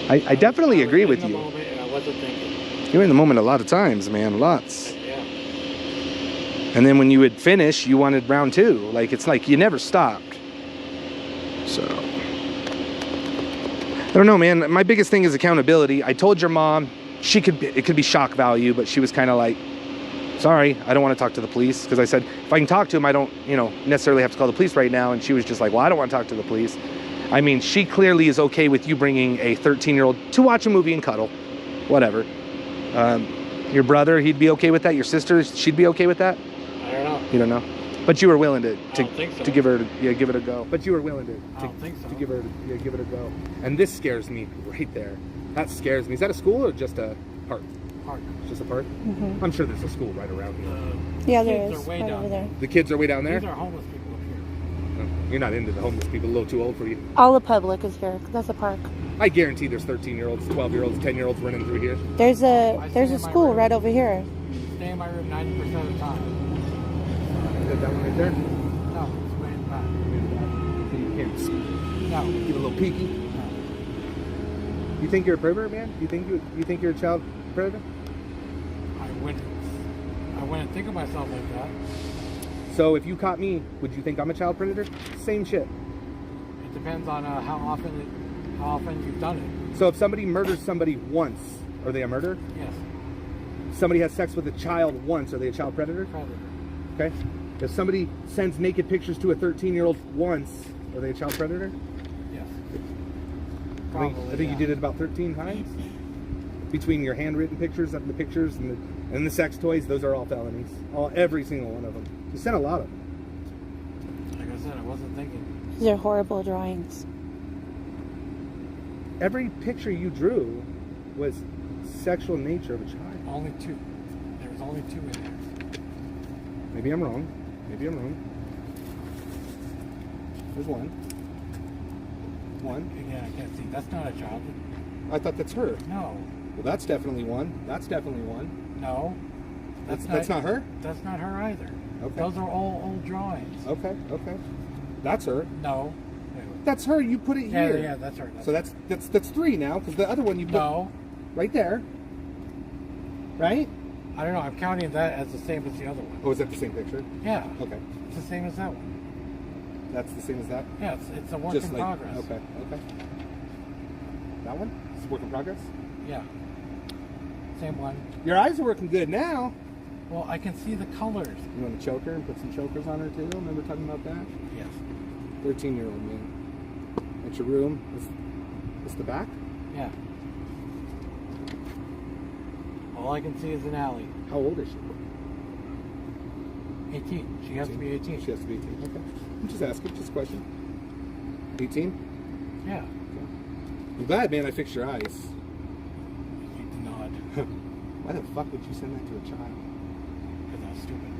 B: I definitely agree with
D: in the
B: you.
D: moment and I wasn't thinking.
B: You're in the moment a lot of times, man, lots.
D: Yeah.
B: And then when you would finish, you wanted round 2. Like, it's like you never stopped. So, I don't know, man. My biggest thing is accountability. I told your mom it could be shock value, but she was kind of like, sorry, I don't want to talk to the police. Because I said, if I can talk to him, I don't, necessarily have to call the police right now. And she was just like, well, I don't want to talk to the police. I mean, she clearly is okay with you bringing a 13-year-old to watch a movie and cuddle, whatever. Your brother, he'd be okay with that. Your sister, she'd be okay with that.
D: I don't know.
B: You don't know, but you were willing to
D: don't think so.
B: to give it a go. But you were willing
D: I don't think so.
B: to give it a go. And this scares me right there. That scares me. Is that a school or just a park?
D: Park.
B: Just a park?
E: Mm-hmm.
B: I'm sure there's a school right around here.
E: Yeah, there
D: Kids
E: is.
D: are way
E: Right
D: down
E: over there.
B: The kids are way down there.
D: These are homeless people up here.
B: No, you're not into the homeless people. A little too old for you.
E: All the public is here. That's a park.
B: I guarantee there's 13-year-olds, 12-years-olds, 10-years-olds running through here.
E: There's a
D: I stay in my
E: school
D: room.
E: right over here.
D: Stay in my room 90% of the time.
B: Is that one right there?
D: No, it's way in the back.
B: So you can't
D: No.
B: give a little peeky.
D: No.
B: You think you're a pervert, man? You think you're a child predator?
D: I wouldn't think of myself like that.
B: So if you caught me, would you think I'm a child predator? Same shit.
D: It depends on how often you've done it.
B: So if somebody murders somebody once, are they a murderer?
D: Yes.
B: Somebody has sex with a child once, are they a child predator?
D: Predator.
B: Okay. If somebody sends naked pictures to a 13-year-old once, are they a child predator?
D: Yes.
B: I think you did it about 13 times. Between your handwritten pictures and the pictures and the sex toys, those are all felonies. Every single one of them. You sent a lot of them.
D: Like I said, I wasn't thinking.
E: These are horrible drawings.
B: Every picture you drew was sexual nature of a child.
D: Only 2. There was only 2 in there.
B: Maybe I'm wrong. Maybe I'm wrong. There's one. One.
D: Again, I can't see. That's not a child.
B: I thought that's her.
D: No.
B: Well, that's definitely one. That's definitely one.
D: No.
B: That's not her?
D: That's not her either.
B: Okay.
D: Those are all old drawings.
B: Okay. That's her.
D: No.
B: That's her. You put it here.
D: Yeah, that's her.
B: So that's 3 now, because the other one you put
D: No.
B: right there. Right?
D: I don't know. I'm counting that as the same as the other one.
B: Oh, is that the same picture?
D: Yeah.
B: Okay.
D: It's the same as that one.
B: That's the same as that?
D: Yeah, it's a work in progress.
B: Okay. That one? It's a work in progress?
D: Yeah. Same one.
B: Your eyes are working good now.
D: Well, I can see the colors.
B: You want to choke her and put some chokers on her too? Remember talking about that?
D: Yes.
B: 13-year-old man. That's your room. This the back?
D: Yeah. All I can see is an alley.
B: How old is she?
D: 18. She has to be 18.
B: She has to be 18. Okay. I'm just asking, just a question. 18?
D: Yeah.
B: I'm glad, man, I fixed your eyes.
D: You did not.
B: Why the fuck would you send that to a child?
D: Because I was stupid.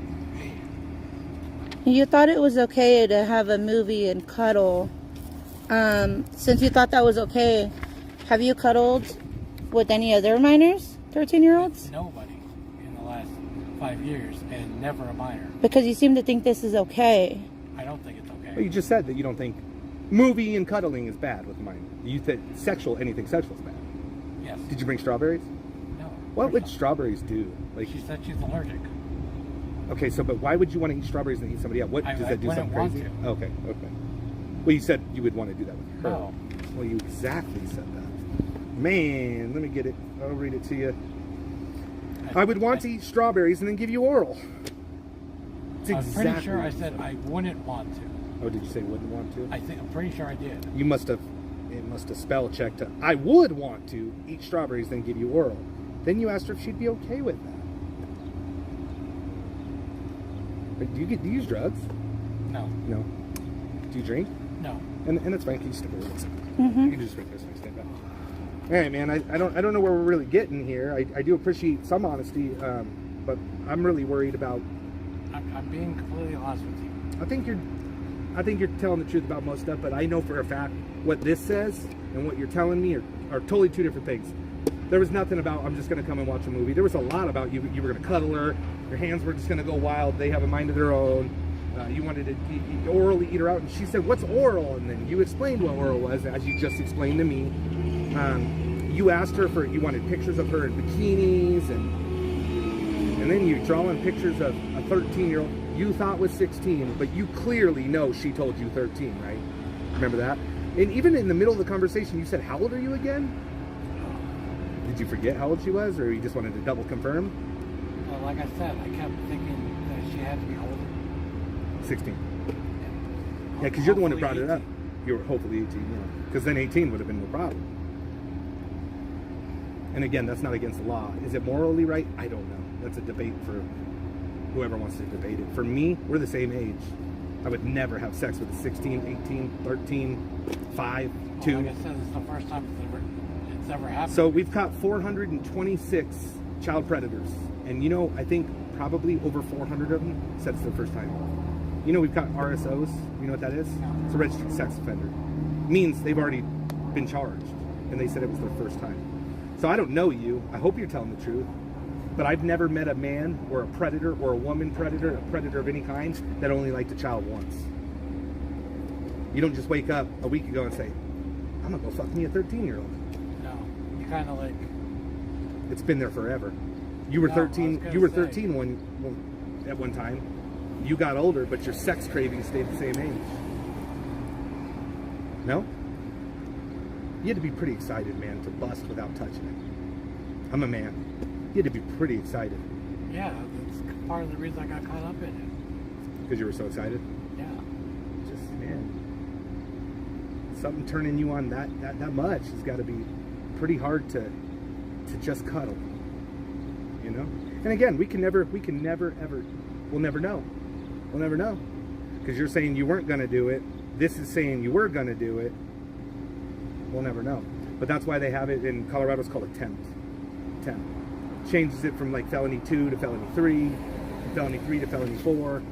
E: You thought it was okay to have a movie and cuddle. Since you thought that was okay, have you cuddled with any other minors? 13-year-olds?
D: Nobody in the last 5 years, and never a minor.
E: Because you seem to think this is okay.
D: I don't think it's okay.
B: Well, you just said that you don't think movie and cuddling is bad with a minor. You think anything sexual is bad.
D: Yes.
B: Did you bring strawberries?
D: No.
B: What would strawberries do? Like,
D: She said she's allergic.
B: okay, so but why would you want to eat strawberries and eat somebody else? What
D: I
B: does that do?
D: wouldn't
B: Something
D: want
B: crazy?
D: to.
B: Okay. Well, you said you would want to do that with her.
D: No.
B: Well, you exactly said that. Man, let me get it. I'll read it to you. I would want to eat strawberries and then give you oral. It's
D: I'm
B: exactly
D: pretty sure I
B: what you
D: said I wouldn't want to.
B: Oh, did you say wouldn't want to?
D: I'm pretty sure I did.
B: You must have. It must have spell checked. I would want to eat strawberries then give you oral. Then you asked her if she'd be okay with that. Like, do you use drugs?
D: No.
B: No. Do you drink?
D: No.
B: And that's fine. Can you stick with it?
E: Mm-hmm.
B: You can just make this one stand back. All right, man. I don't know where we're really getting here. I do appreciate some honesty, but I'm really worried about.
D: I'm being completely honest with you.
B: I think you're telling the truth about most stuff, but I know for a fact what this says and what you're telling me are totally two different things. There was nothing about I'm just going to come and watch a movie. There was a lot about you were going to cuddle her. Your hands were just going to go wild. They have a mind of their own. You wanted to orally eat her out, and she said, "What's oral?" And then you explained what oral was, as you just explained to me. You asked her for you wanted pictures of her in bikinis, and then you drawing pictures of a 13-year-old you thought was 16, but you clearly know she told you 13, right? Remember that? And even in the middle of the conversation, you said, "How old are you again?" Did you forget how old she was, or you just wanted to double confirm?
D: Well, like I said, I kept thinking that she had to be older.
B: 16. Yeah, because you're the one who brought
D: Hopefully
B: it up. You were hopefully 18, yeah. Because then 18 would have been no problem. And again, that's not against the law. Is it morally right? I don't know. That's a debate for whoever wants to debate it. For me, we're the same age. I would never have sex with a 16, 18, 13, 5, 2.
D: Well, like I said, it's the first time it's ever happened.
B: So we've caught 426 child predators. And you know, I think probably over 400 of them said it's their first time. You know, we've got RSOs. You know what that is? It's a registered sex offender. Means they've already been charged. And they said it was their first time. So I don't know you. I hope you're telling the truth. But I've never met a man or a predator or a woman predator, a predator of any kind, that only liked a child once. You don't just wake up a week ago and say, "I'm gonna go fuck me a 13-year-old."
D: No, you kind of like.
B: It's been there forever. You were
D: No, I was
B: 13.
D: gonna
B: You were
D: say.
B: 13 at one time. You got older, but your sex cravings stayed the same age. No? You had to be pretty excited, man, to bust without touching it. I'm a man. You had to be pretty excited
D: Yeah, that's part of the reason I got caught up in it.
B: because you were so excited.
D: Yeah.
B: Just, man, something turning you on that much has got to be pretty hard to just cuddle, you know. And again, we'll never know. We'll never know because you're saying you weren't going to do it. This is saying you were going to do it. We'll never know. But that's why they have it in Colorado. It's called attempt. Changes it from like felony 2 to felony 3, felony 3 to felony 4,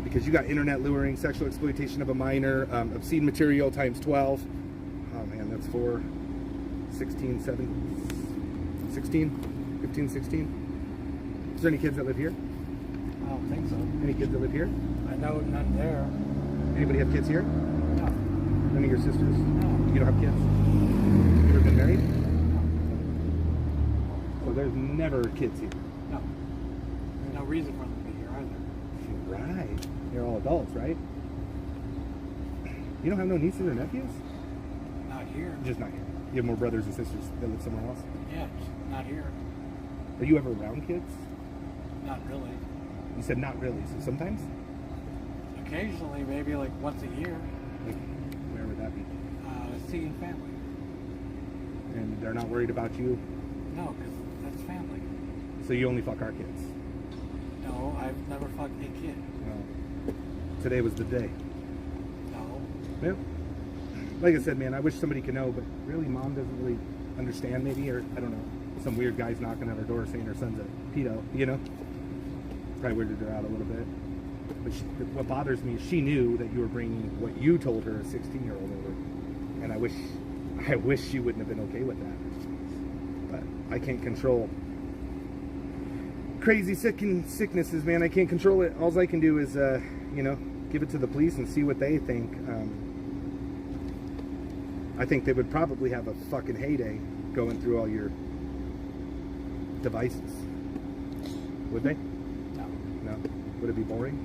B: because you got internet luring, sexual exploitation of a minor, obscene material times 12. Oh man, that's 4, 16, 7, 16, 15, 16. Is there any kids that live here?
D: I don't think so.
B: Any kids that live here?
D: I know none there.
B: Anybody have kids here?
D: No.
B: None of your sisters?
D: No.
B: You don't have kids? You ever been married? So there's never kids here.
D: No. There's no reason for them to be here either.
B: Right. You're all adults, right? You don't have no nieces or nephews?
D: Not here.
B: Just not here. You have more brothers and sisters that live somewhere else?
D: Yeah, just not here.
B: Are you ever around kids?
D: Not really.
B: You said not really, so sometimes?
D: Occasionally, maybe like once a year,
B: Like, where would that be?
D: seeing family.
B: And they're not worried about you,
D: No, because that's family.
B: so you only fuck our kids.
D: No, I've never fucked a kid.
B: Well, today was the day.
D: No.
B: Yeah. Like I said, man, I wish somebody could know, but really, mom doesn't really understand, maybe, or I don't know. Some weird guy's knocking at her door saying her son's a pedo, you know? Probably weirded her out a little bit. But what bothers me is she knew that you were bringing what you told her, a 16-year-old, over. And I wish she wouldn't have been okay with that. But I can't control crazy sicknesses, man. I can't control it. All I can do is, give it to the police and see what they think. I think they would probably have a fucking heyday going through all your devices? Would they?
D: No.
B: No. Would it be boring?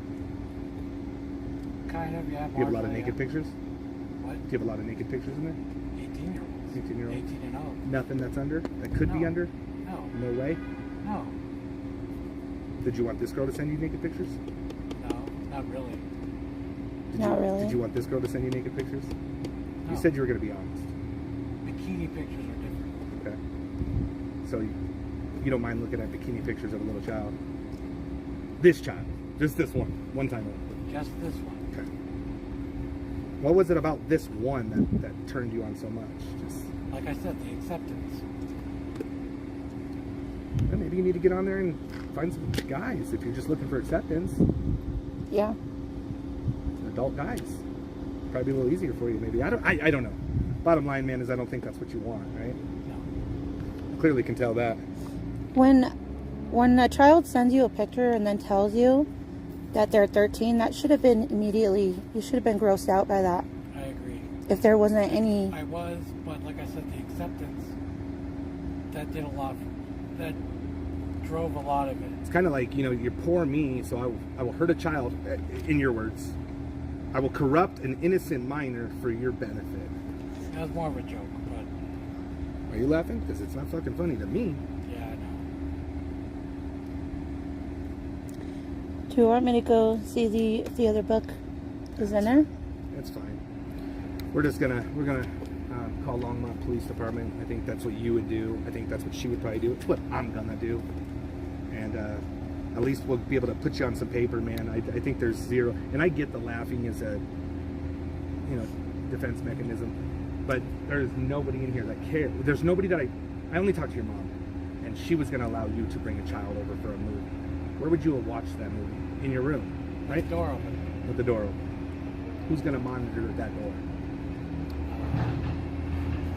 D: Kind of, yeah.
B: Do you have a lot of
D: partially,
B: naked
D: yeah.
B: pictures?
D: What?
B: Do you have a lot of naked pictures in there?
D: 18-year-olds.
B: 18-year-olds?
D: 18 and up.
B: Nothing that's under? That could be
D: No.
B: under?
D: No.
B: No way?
D: No.
B: Did you want this girl to send you naked pictures?
D: No. Not really.
E: Not really.
B: Did you want this girl to send you naked pictures?
D: No.
B: You said you were going to be honest.
D: Bikini pictures are different.
B: Okay. So you don't mind looking at bikini pictures of a little child? This child. Just this one time only.
D: Just this one.
B: Okay. What was it about this one that turned you on so much? Just
D: Like I said, the acceptance.
B: well, maybe you need to get on there and find some guys if you're just looking for acceptance.
E: Yeah.
B: Adult guys. Probably be a little easier for you, maybe. I don't know. Bottom line, man, is I don't think that's what you want, right?
D: No.
B: Clearly can tell that.
E: When a child sends you a picture and then tells you that they're 13, that should have been immediately, you should have been grossed out by that.
D: I agree.
E: If there wasn't any,
D: I was, but like I said, the acceptance, that did a lot. That drove a lot of it.
B: It's kind of like, you're poor me, so I will hurt a child, in your words. I will corrupt an innocent minor for your benefit.
D: That was more of a joke, but
B: Are you laughing? Because it's not fucking funny to me.
D: yeah, I know.
E: do you want me to go see the other book is in there?
B: That's fine. We're gonna call Longmont Police Department. I think that's what you would do. I think that's what she would probably do. It's what I'm gonna do. And at least we'll be able to put you on some paper, man. I think there's zero, and I get the laughing as a defense mechanism, but there's nobody in here that cares. There's nobody that I only talked to your mom, and she was gonna allow you to bring a child over for a movie. Where would you have watched that movie? In your room, right?
D: The door open.
B: With the door open. Who's gonna monitor that door?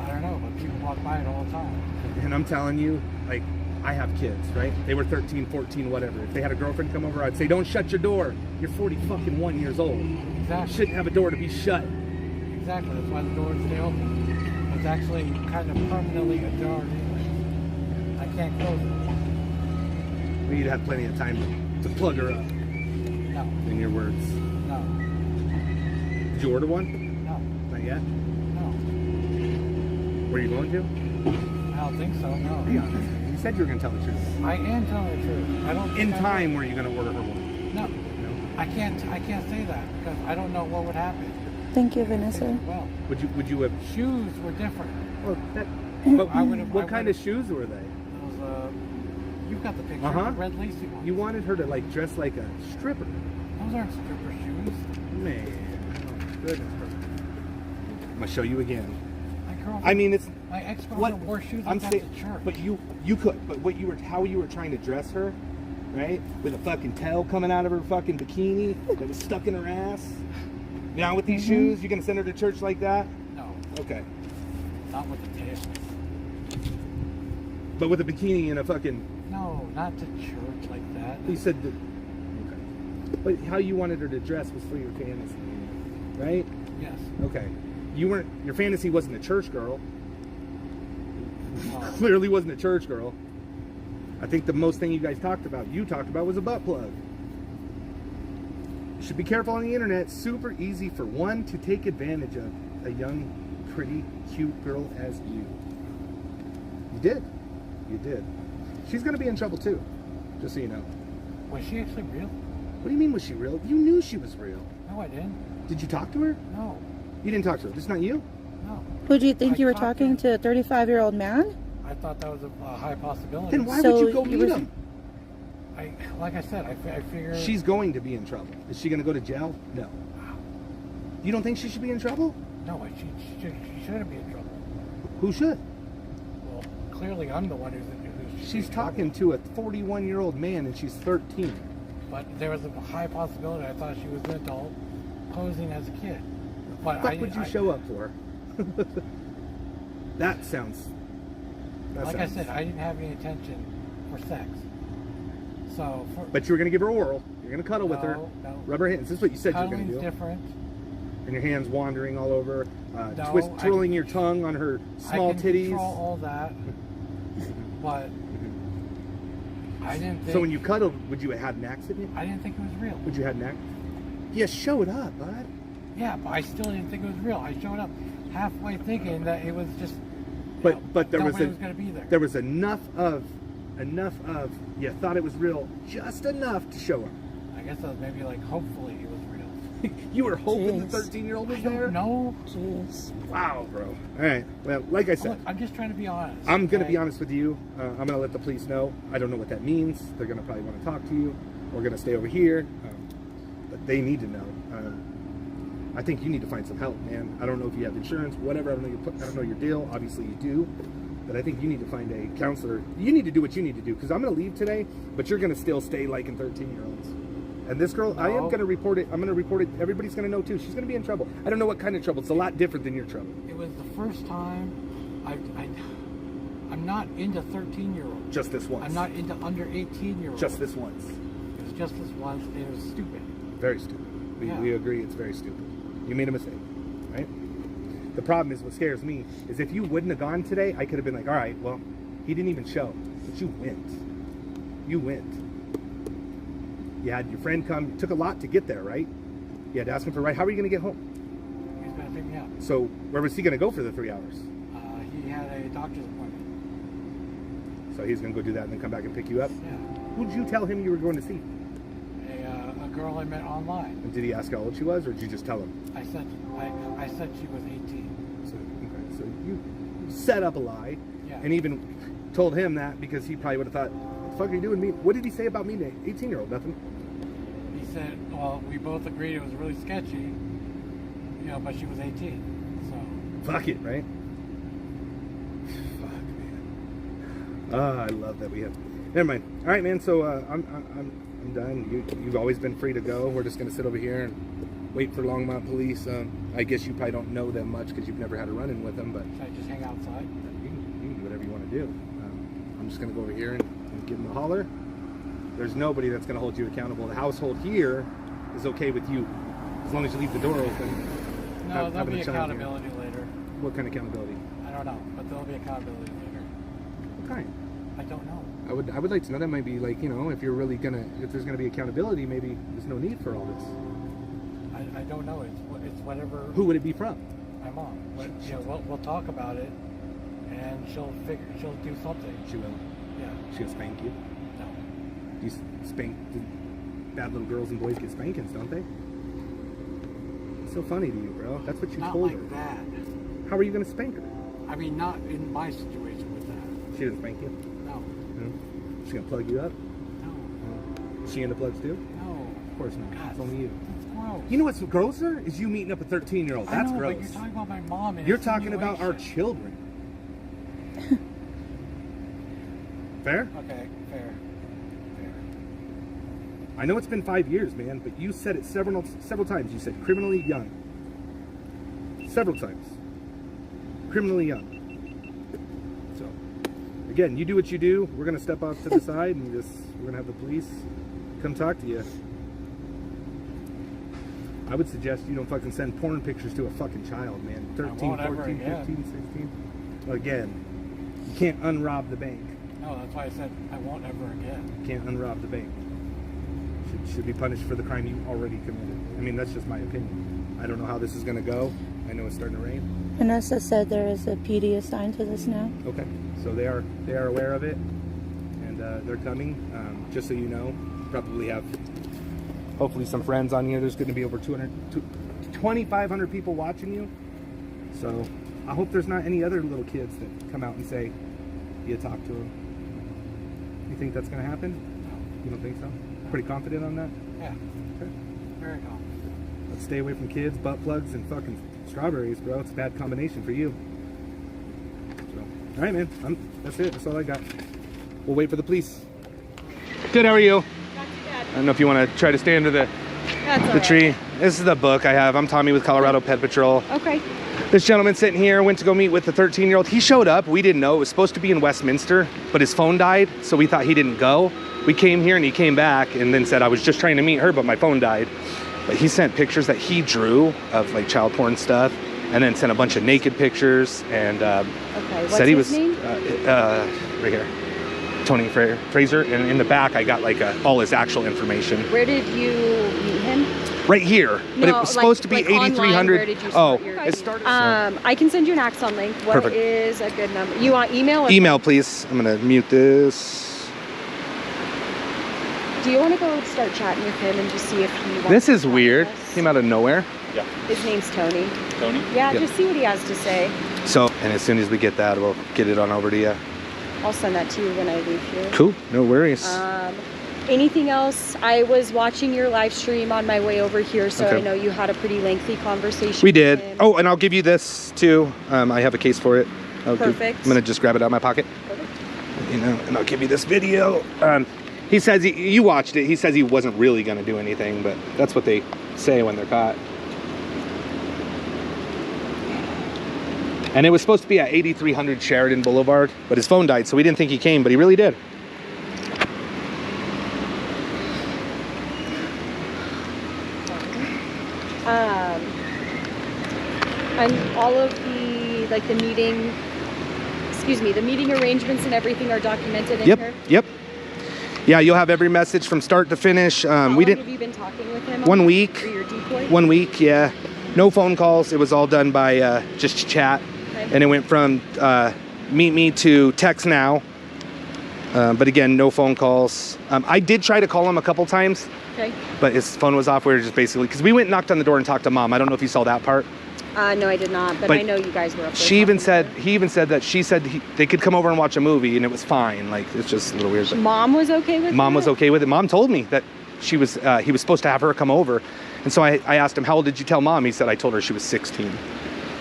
D: I don't know, but people walk by it all the time.
B: And I'm telling you, like, I have kids, right? They were 13, 14, whatever. If they had a girlfriend come over, I'd say, don't shut your door. You're 41 years old. You
D: Exactly.
B: shouldn't have a door to be shut.
D: Exactly. That's why the doors stay open. It's actually kind of permanently ajar anyway. I can't close it.
B: We'd have plenty of time to plug her up,
D: No.
B: in your words.
D: No.
B: Did you order one?
D: No.
B: Not yet?
D: No.
B: Were you going to?
D: I don't think so.
B: Be
D: No.
B: honest. You said you were going to tell the truth.
D: I am telling the truth. I don't.
B: In
D: think I
B: time,
D: will.
B: were you going to order her one?
D: No.
B: No?
D: I can't say that because I don't know what would happen.
E: Thank you, Vanessa.
D: Well,
B: Would you have...
D: shoes were different.
B: Well, but
D: I would've-
B: what
D: I
B: kind of
D: would've-
B: shoes were they?
D: It was you've got the picture.
B: Uh-huh.
D: The red lacy ones.
B: You wanted her to, like, dress like a stripper.
D: Those aren't stripper shoes.
B: Man. Oh, goodness. I'm going to show you again.
D: My girlfriend.
B: I mean, it's...
D: my ex-girlfriend wore shoes like that to church.
B: but you could. But how you were trying to dress her, right? With a fucking tail coming out of her fucking bikini that was stuck in her ass. Now with these shoes, you gonna send her to church like that?
D: No,
B: Okay.
D: not with the tail.
B: But with a bikini and a fucking...
D: No, not to church like that.
B: You said that... Okay. But how you wanted her to dress was for your fantasy, right?
D: Yes.
B: Okay. You weren't... Your fantasy wasn't a church girl.
D: No.
B: Clearly wasn't a church girl. I think the most thing you talked about was a butt plug. You should be careful on the internet. It's super easy for one to take advantage of a young, pretty, cute girl as you. You did. You did. She's going to be in trouble too, just so you know.
D: Was she actually real?
B: What do you mean, was she real? You knew she was real.
D: No, I didn't.
B: Did you talk to her?
D: No,
B: You didn't talk to her. This not you?
D: no.
E: Who do you think
D: I
E: you were
D: talked
E: talking to? A 35-year-old man?
D: I thought that was a high possibility.
B: Then why
E: So
B: would you go
E: you
B: meet
E: were-
B: him?
D: Like I said, I figured.
B: She's going to be in trouble. Is she going to go to jail? No. You don't think she should be in trouble?
D: No, she shouldn't be in trouble.
B: Who should?
D: Well, clearly I'm the one who's
B: She's
D: in
B: talking to a 41-year-old man and she's 13.
D: trouble. But there was a high possibility. I thought she was an adult posing as a kid. But
B: What would you show up for? That sounds...
D: Like I said, I didn't have any intention for sex. So,
B: But you were going to give her oral. You're going to cuddle with her.
D: No, no.
B: Rub her hands. This is what you said you were going
D: cuddling's
B: to do.
D: different.
B: and your hands wandering all over,
D: No,
B: twirling your tongue on her small
D: I can
B: titties.
D: control all that, but I didn't think.
B: So when you cuddled, would you have had an accident?
D: I didn't think it was real.
B: Would you have had an accident? Yeah, show it up, bud.
D: Yeah, but I still didn't think it was real. I showed up halfway thinking that it was just.
B: But there was
D: going to be there.
B: There was enough of you thought it was real, just enough to show up.
D: I guess I was maybe like, hopefully it was real.
B: You were hoping
E: Jeez.
B: the 13-year-old was
D: I
B: there?
D: don't know.
E: Jeez.
B: Wow, bro. All right. Well, like I said,
D: Look, I'm just trying to be honest.
B: I'm going to
D: okay?
B: be honest with you. I'm going to let the police know. I don't know what that means. They're going to probably want to talk to you. We're going to stay over here. But they need to know. I think you need to find some help, man. I don't know if you have insurance, whatever. I don't know your deal. Obviously you do. But I think you need to find a counselor. You need to do what you need to do. Because I'm going to leave today, but you're going to still stay like in 13-year-olds. And this girl, I am going to report it. I'm going to report it. Everybody's going to know too. She's going to be in trouble. I don't know what kind of trouble. It's a lot different than your trouble.
D: It was the first time I'm not into 13-year-olds.
B: Just this once.
D: I'm not into under 18-year-olds.
B: Just this once.
D: It was just this once, and it was stupid.
B: Very stupid.
D: Yeah.
B: We agree it's very stupid. You made a mistake, right? The problem is, what scares me is if you wouldn't have gone today, I could have been like, all right, well, he didn't even show, but you went. You went. You had your friend come. It took a lot to get there, right? You had to ask him for a ride. How are you going to get home?
D: He was going to pick me up.
B: So where was he going to go for the 3 hours?
D: He had a doctor's appointment.
B: So he's going to go do that and then come back and pick you up?
D: Yeah.
B: Who did you tell him you were going to see?
D: A girl I met online.
B: And did he ask how old she was, or did you just tell him?
D: I said she was 18.
B: So you set up a lie,
D: Yeah.
B: and even told him that because he probably would have thought, what the fuck are you doing me? What did he say about me, an 18-year-old? Nothing.
D: He said, well, we both agreed it was really sketchy, but she was 18. So.
B: Fuck it, right? Fuck, man. I love that we have. Never mind. All right, man. So I'm done. You've always been free to go. We're just gonna sit over here and wait for Longmont Police. I guess you probably don't know them much because you've never had a run-in with them, but
D: Should I just hang outside?
B: you can do whatever you want to do. I'm just gonna go over here and give them a holler. There's nobody that's gonna hold you accountable. The household here is okay with you as long as you leave the door open.
D: No, there'll
B: having
D: be
B: a child here.
D: accountability later.
B: What kind of accountability?
D: I don't know, but there'll be accountability later.
B: What kind?
D: I don't know.
B: I would like to know. That might be like, if you're really if there's gonna be accountability, maybe there's no need for all this.
D: I don't know. It's whatever.
B: Who would it be from?
D: My mom. We'll talk about it, and she'll do something.
B: She will.
D: Yeah.
B: She'll spank you.
D: No.
B: You spank. Bad little girls and boys get spankings, don't they? It's so funny to you, bro. That's what you
D: Not
B: told
D: like
B: her.
D: that.
B: How are you gonna spank her?
D: I mean, not in my situation with that.
B: She didn't spank you.
D: No.
B: No. She gonna plug you up?
D: No.
B: Is she into plugs too?
D: No.
B: Of course not.
D: God,
B: It's only you.
D: That's gross.
B: You know what's grosser? Is you meeting up a 13-year-old. That's
D: I know,
B: gross.
D: But you're talking about my mom. And
B: You're talking about our
D: insinuation.
B: children. Fair?
D: Okay, fair.
B: I know it's been 5 years, man, but you said it several times. You said criminally young. Several times. Criminally young. So, again, you do what you do. We're gonna step off to the side and we're gonna have the police come talk to you. I would suggest you don't fucking send porn pictures to a fucking child, man. 13,
D: won't ever
B: 14,
D: again.
B: 15, 16. Again, you can't unrob the bank.
D: No, that's why I said I won't ever again.
B: You can't unrob the bank. Should be punished for the crime you already committed. I mean, that's just my opinion. I don't know how this is going to go. I know it's starting to rain.
E: Vanessa said there is a PD assigned to this now.
B: Okay, so they are aware of it, and they're coming. Just so you know, probably have hopefully some friends on here. There's going to be over 2,500 people watching you. So I hope there's not any other little kids that come out and say you talk to them. You think that's going to happen?
D: No.
B: You don't think so? Pretty confident on that?
D: Yeah.
B: Okay.
D: Very confident.
B: Let's stay away from kids, butt plugs, and fucking strawberries, bro. It's a bad combination for you. So, all right, man. That's it. That's all I got. We'll wait for the police. Good. How are you?
C: Not too bad.
B: I don't know if you want to try to stay under the
C: That's
B: the tree. This is the book I have. I'm Tommy with Colorado Pet Patrol.
C: Okay.
B: This gentleman sitting here went to go meet with the 13-year-old. He showed up. We didn't know. It was supposed to be in Westminster, but his phone died, so we thought he didn't go. We came here and he came back and then said, I was just trying to meet her, but my phone died. But he sent pictures that he drew of like child porn stuff, and then sent a bunch of naked pictures, and
E: What's
B: said he
E: his
B: was
E: name?
B: right here, Tony Fraser. And in the back, I got like all his actual information.
E: Where did you meet him?
B: Right here, but it
F: No,
B: was supposed to be
F: like online,
B: 8,300.
F: where did you
B: Oh,
F: start your
B: it started.
F: I can send you an Axon link. What
B: Perfect.
F: is a good number? You want email or
B: Email, please. I'm gonna mute this.
F: do you want to go start chatting with him and just see if he wants
B: This
F: to
B: is
F: chat with
B: weird.
F: us?
B: Came out of nowhere.
F: His name's Tony.
G: Tony?
F: Yeah,
B: Yep.
F: just see what he has to say.
B: So, and as soon as we get that, we'll get it on over to you.
F: I'll send that to you when I leave here.
B: Cool. No worries.
F: Anything else? I was watching your live stream on my way over here, so
B: Okay.
F: I know you had a pretty lengthy conversation.
B: We
F: with
B: did.
F: him.
B: Oh, and I'll give you this too. I have a case for it.
F: Perfect.
B: I'm gonna just grab it out of my pocket.
F: Perfect.
B: You know, and I'll give you this video. He says you watched it. He says he wasn't really gonna do anything, but that's what they say when they're caught. And it was supposed to be at 8300 Sheridan Boulevard, but his phone died, so we didn't think he came, but he really did.
F: And all of the like the meeting arrangements and everything are documented in here.
B: Yep. Yeah, you'll have every message from start to finish.
F: How
B: We
F: long
B: didn't.
F: have you been talking with him?
B: 1 week.
F: For your decoy?
B: 1 week, yeah. No phone calls. It was all done by just chat.
F: Okay.
B: And it went from meet me to text now. But again, no phone calls. I did try to call him a couple times,
F: Okay.
B: but his phone was off. We were just basically, because we went and knocked on the door and talked to mom. I don't know if you saw that part.
F: No, I did not, but
B: But
F: I know you guys were up there.
B: He even
F: talking
B: said that she said they could come over and watch a movie and it was fine. Like, it's just a little weird.
F: together.
B: But
F: Mom was okay with
B: mom
F: it?
B: was okay with it. Mom told me that he was supposed to have her come over. And so I asked him, how old did you tell mom? He said, I told her she was 16.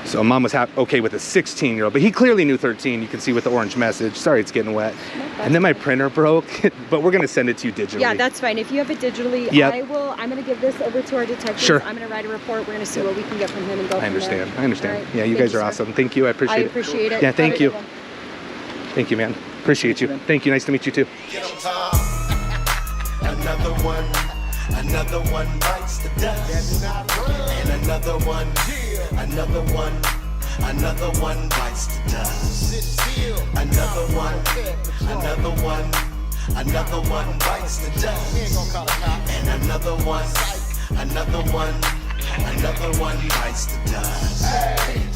B: So mom was okay with a 16-year-old, but he clearly knew 13. You can see with the orange message. Sorry, it's getting wet. And then my printer broke, but we're gonna send it to you digitally.
F: Yeah, that's fine. If you have it digitally,
B: Yep.
F: I'm going to give this over to our detectives.
B: Sure.
F: I'm going to write a report. We're going to see what we can get from him and go
B: I
F: from there.
B: understand. I understand.
F: All right.
B: Yeah, you
F: Thank
B: guys are
F: sir.
B: awesome. Thank you. I appreciate
F: I
B: it.
F: appreciate it.
B: Yeah,
F: Have a
B: thank
F: good
B: you.
F: one.
B: Thank you, man. Appreciate you. Thank you. Nice to meet you too.
A: Get 'em, Tom. Another one bites the dust. And another one bites the dust. Another one bites the dust. And another one bites the dust.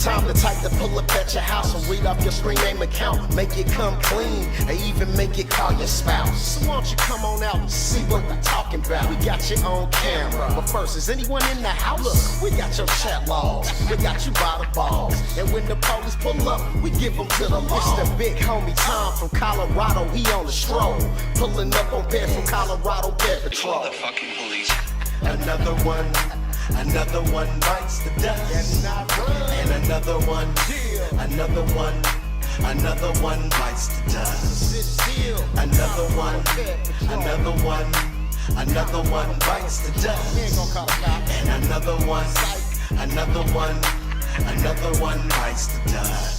A: Time to type to pull up at your house and read off your screen name account. Make it come clean, and even make it call your spouse. So why don't you come on out and see what we're talking about? We got you on camera, but first, is anyone in the house? Look, we got your chat logs, we got you by the balls. And when the police pull up, we give them to the law. It's the big homie Tom from Colorado, he on the stroll. Pulling up on Pet from Colorado Pet Patrol.
H: The fucking police.
A: Another one bites the dust. And another one bites the dust. Another one bites the dust. And another one bites the dust.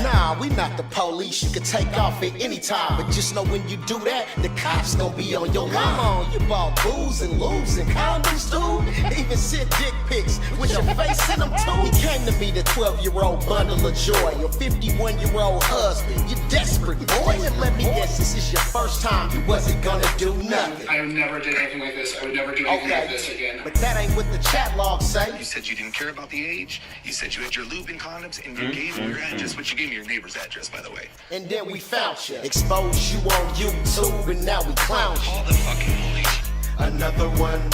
A: Nah, we not the police. You can take off at any time, but just know when you do that, the cops gonna be on your line. Come on, you bought booze and lubes and condoms, dude. Even sent dick pics with your face in them too. He came to me, the 12-year-old bundle of joy. Your 51-year-old husband, you desperate boy. And let me guess, this is your first time you wasn't gonna do nothing.
H: I never did anything like this. I would never do anything like this again.
A: But that ain't what the chat logs say.
H: You said you didn't care about the age. You said you had your lube and condoms, and you gave me your address, but you gave me your neighbor's address, by the way.
A: And then we found you, exposed you on YouTube, and now we clown you.
H: Call the fucking police.
A: Another one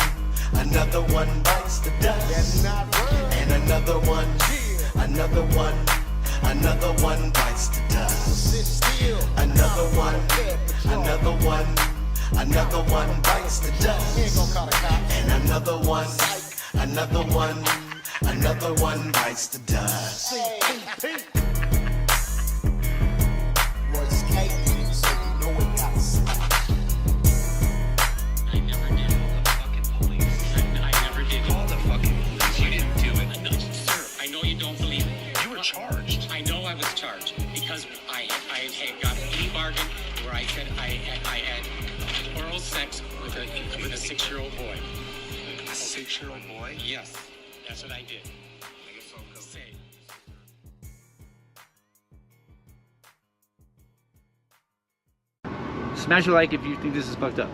A: bites the dust. And another one bites the dust. Another one bites the dust. And another one bites the dust. Royce K, so you know it got
I: I never did call the fucking police. I never did
H: Call the fucking police. You didn't do it.
I: No, sir, I know you don't believe me.
H: You were charged.
I: I know I was charged because I had got a plea bargain where I said I had oral sex with a 6-year-old boy.
H: A 6-year-old boy?
I: Yes, that's what I did. Say.
G: Smash a like if you think this is fucked up.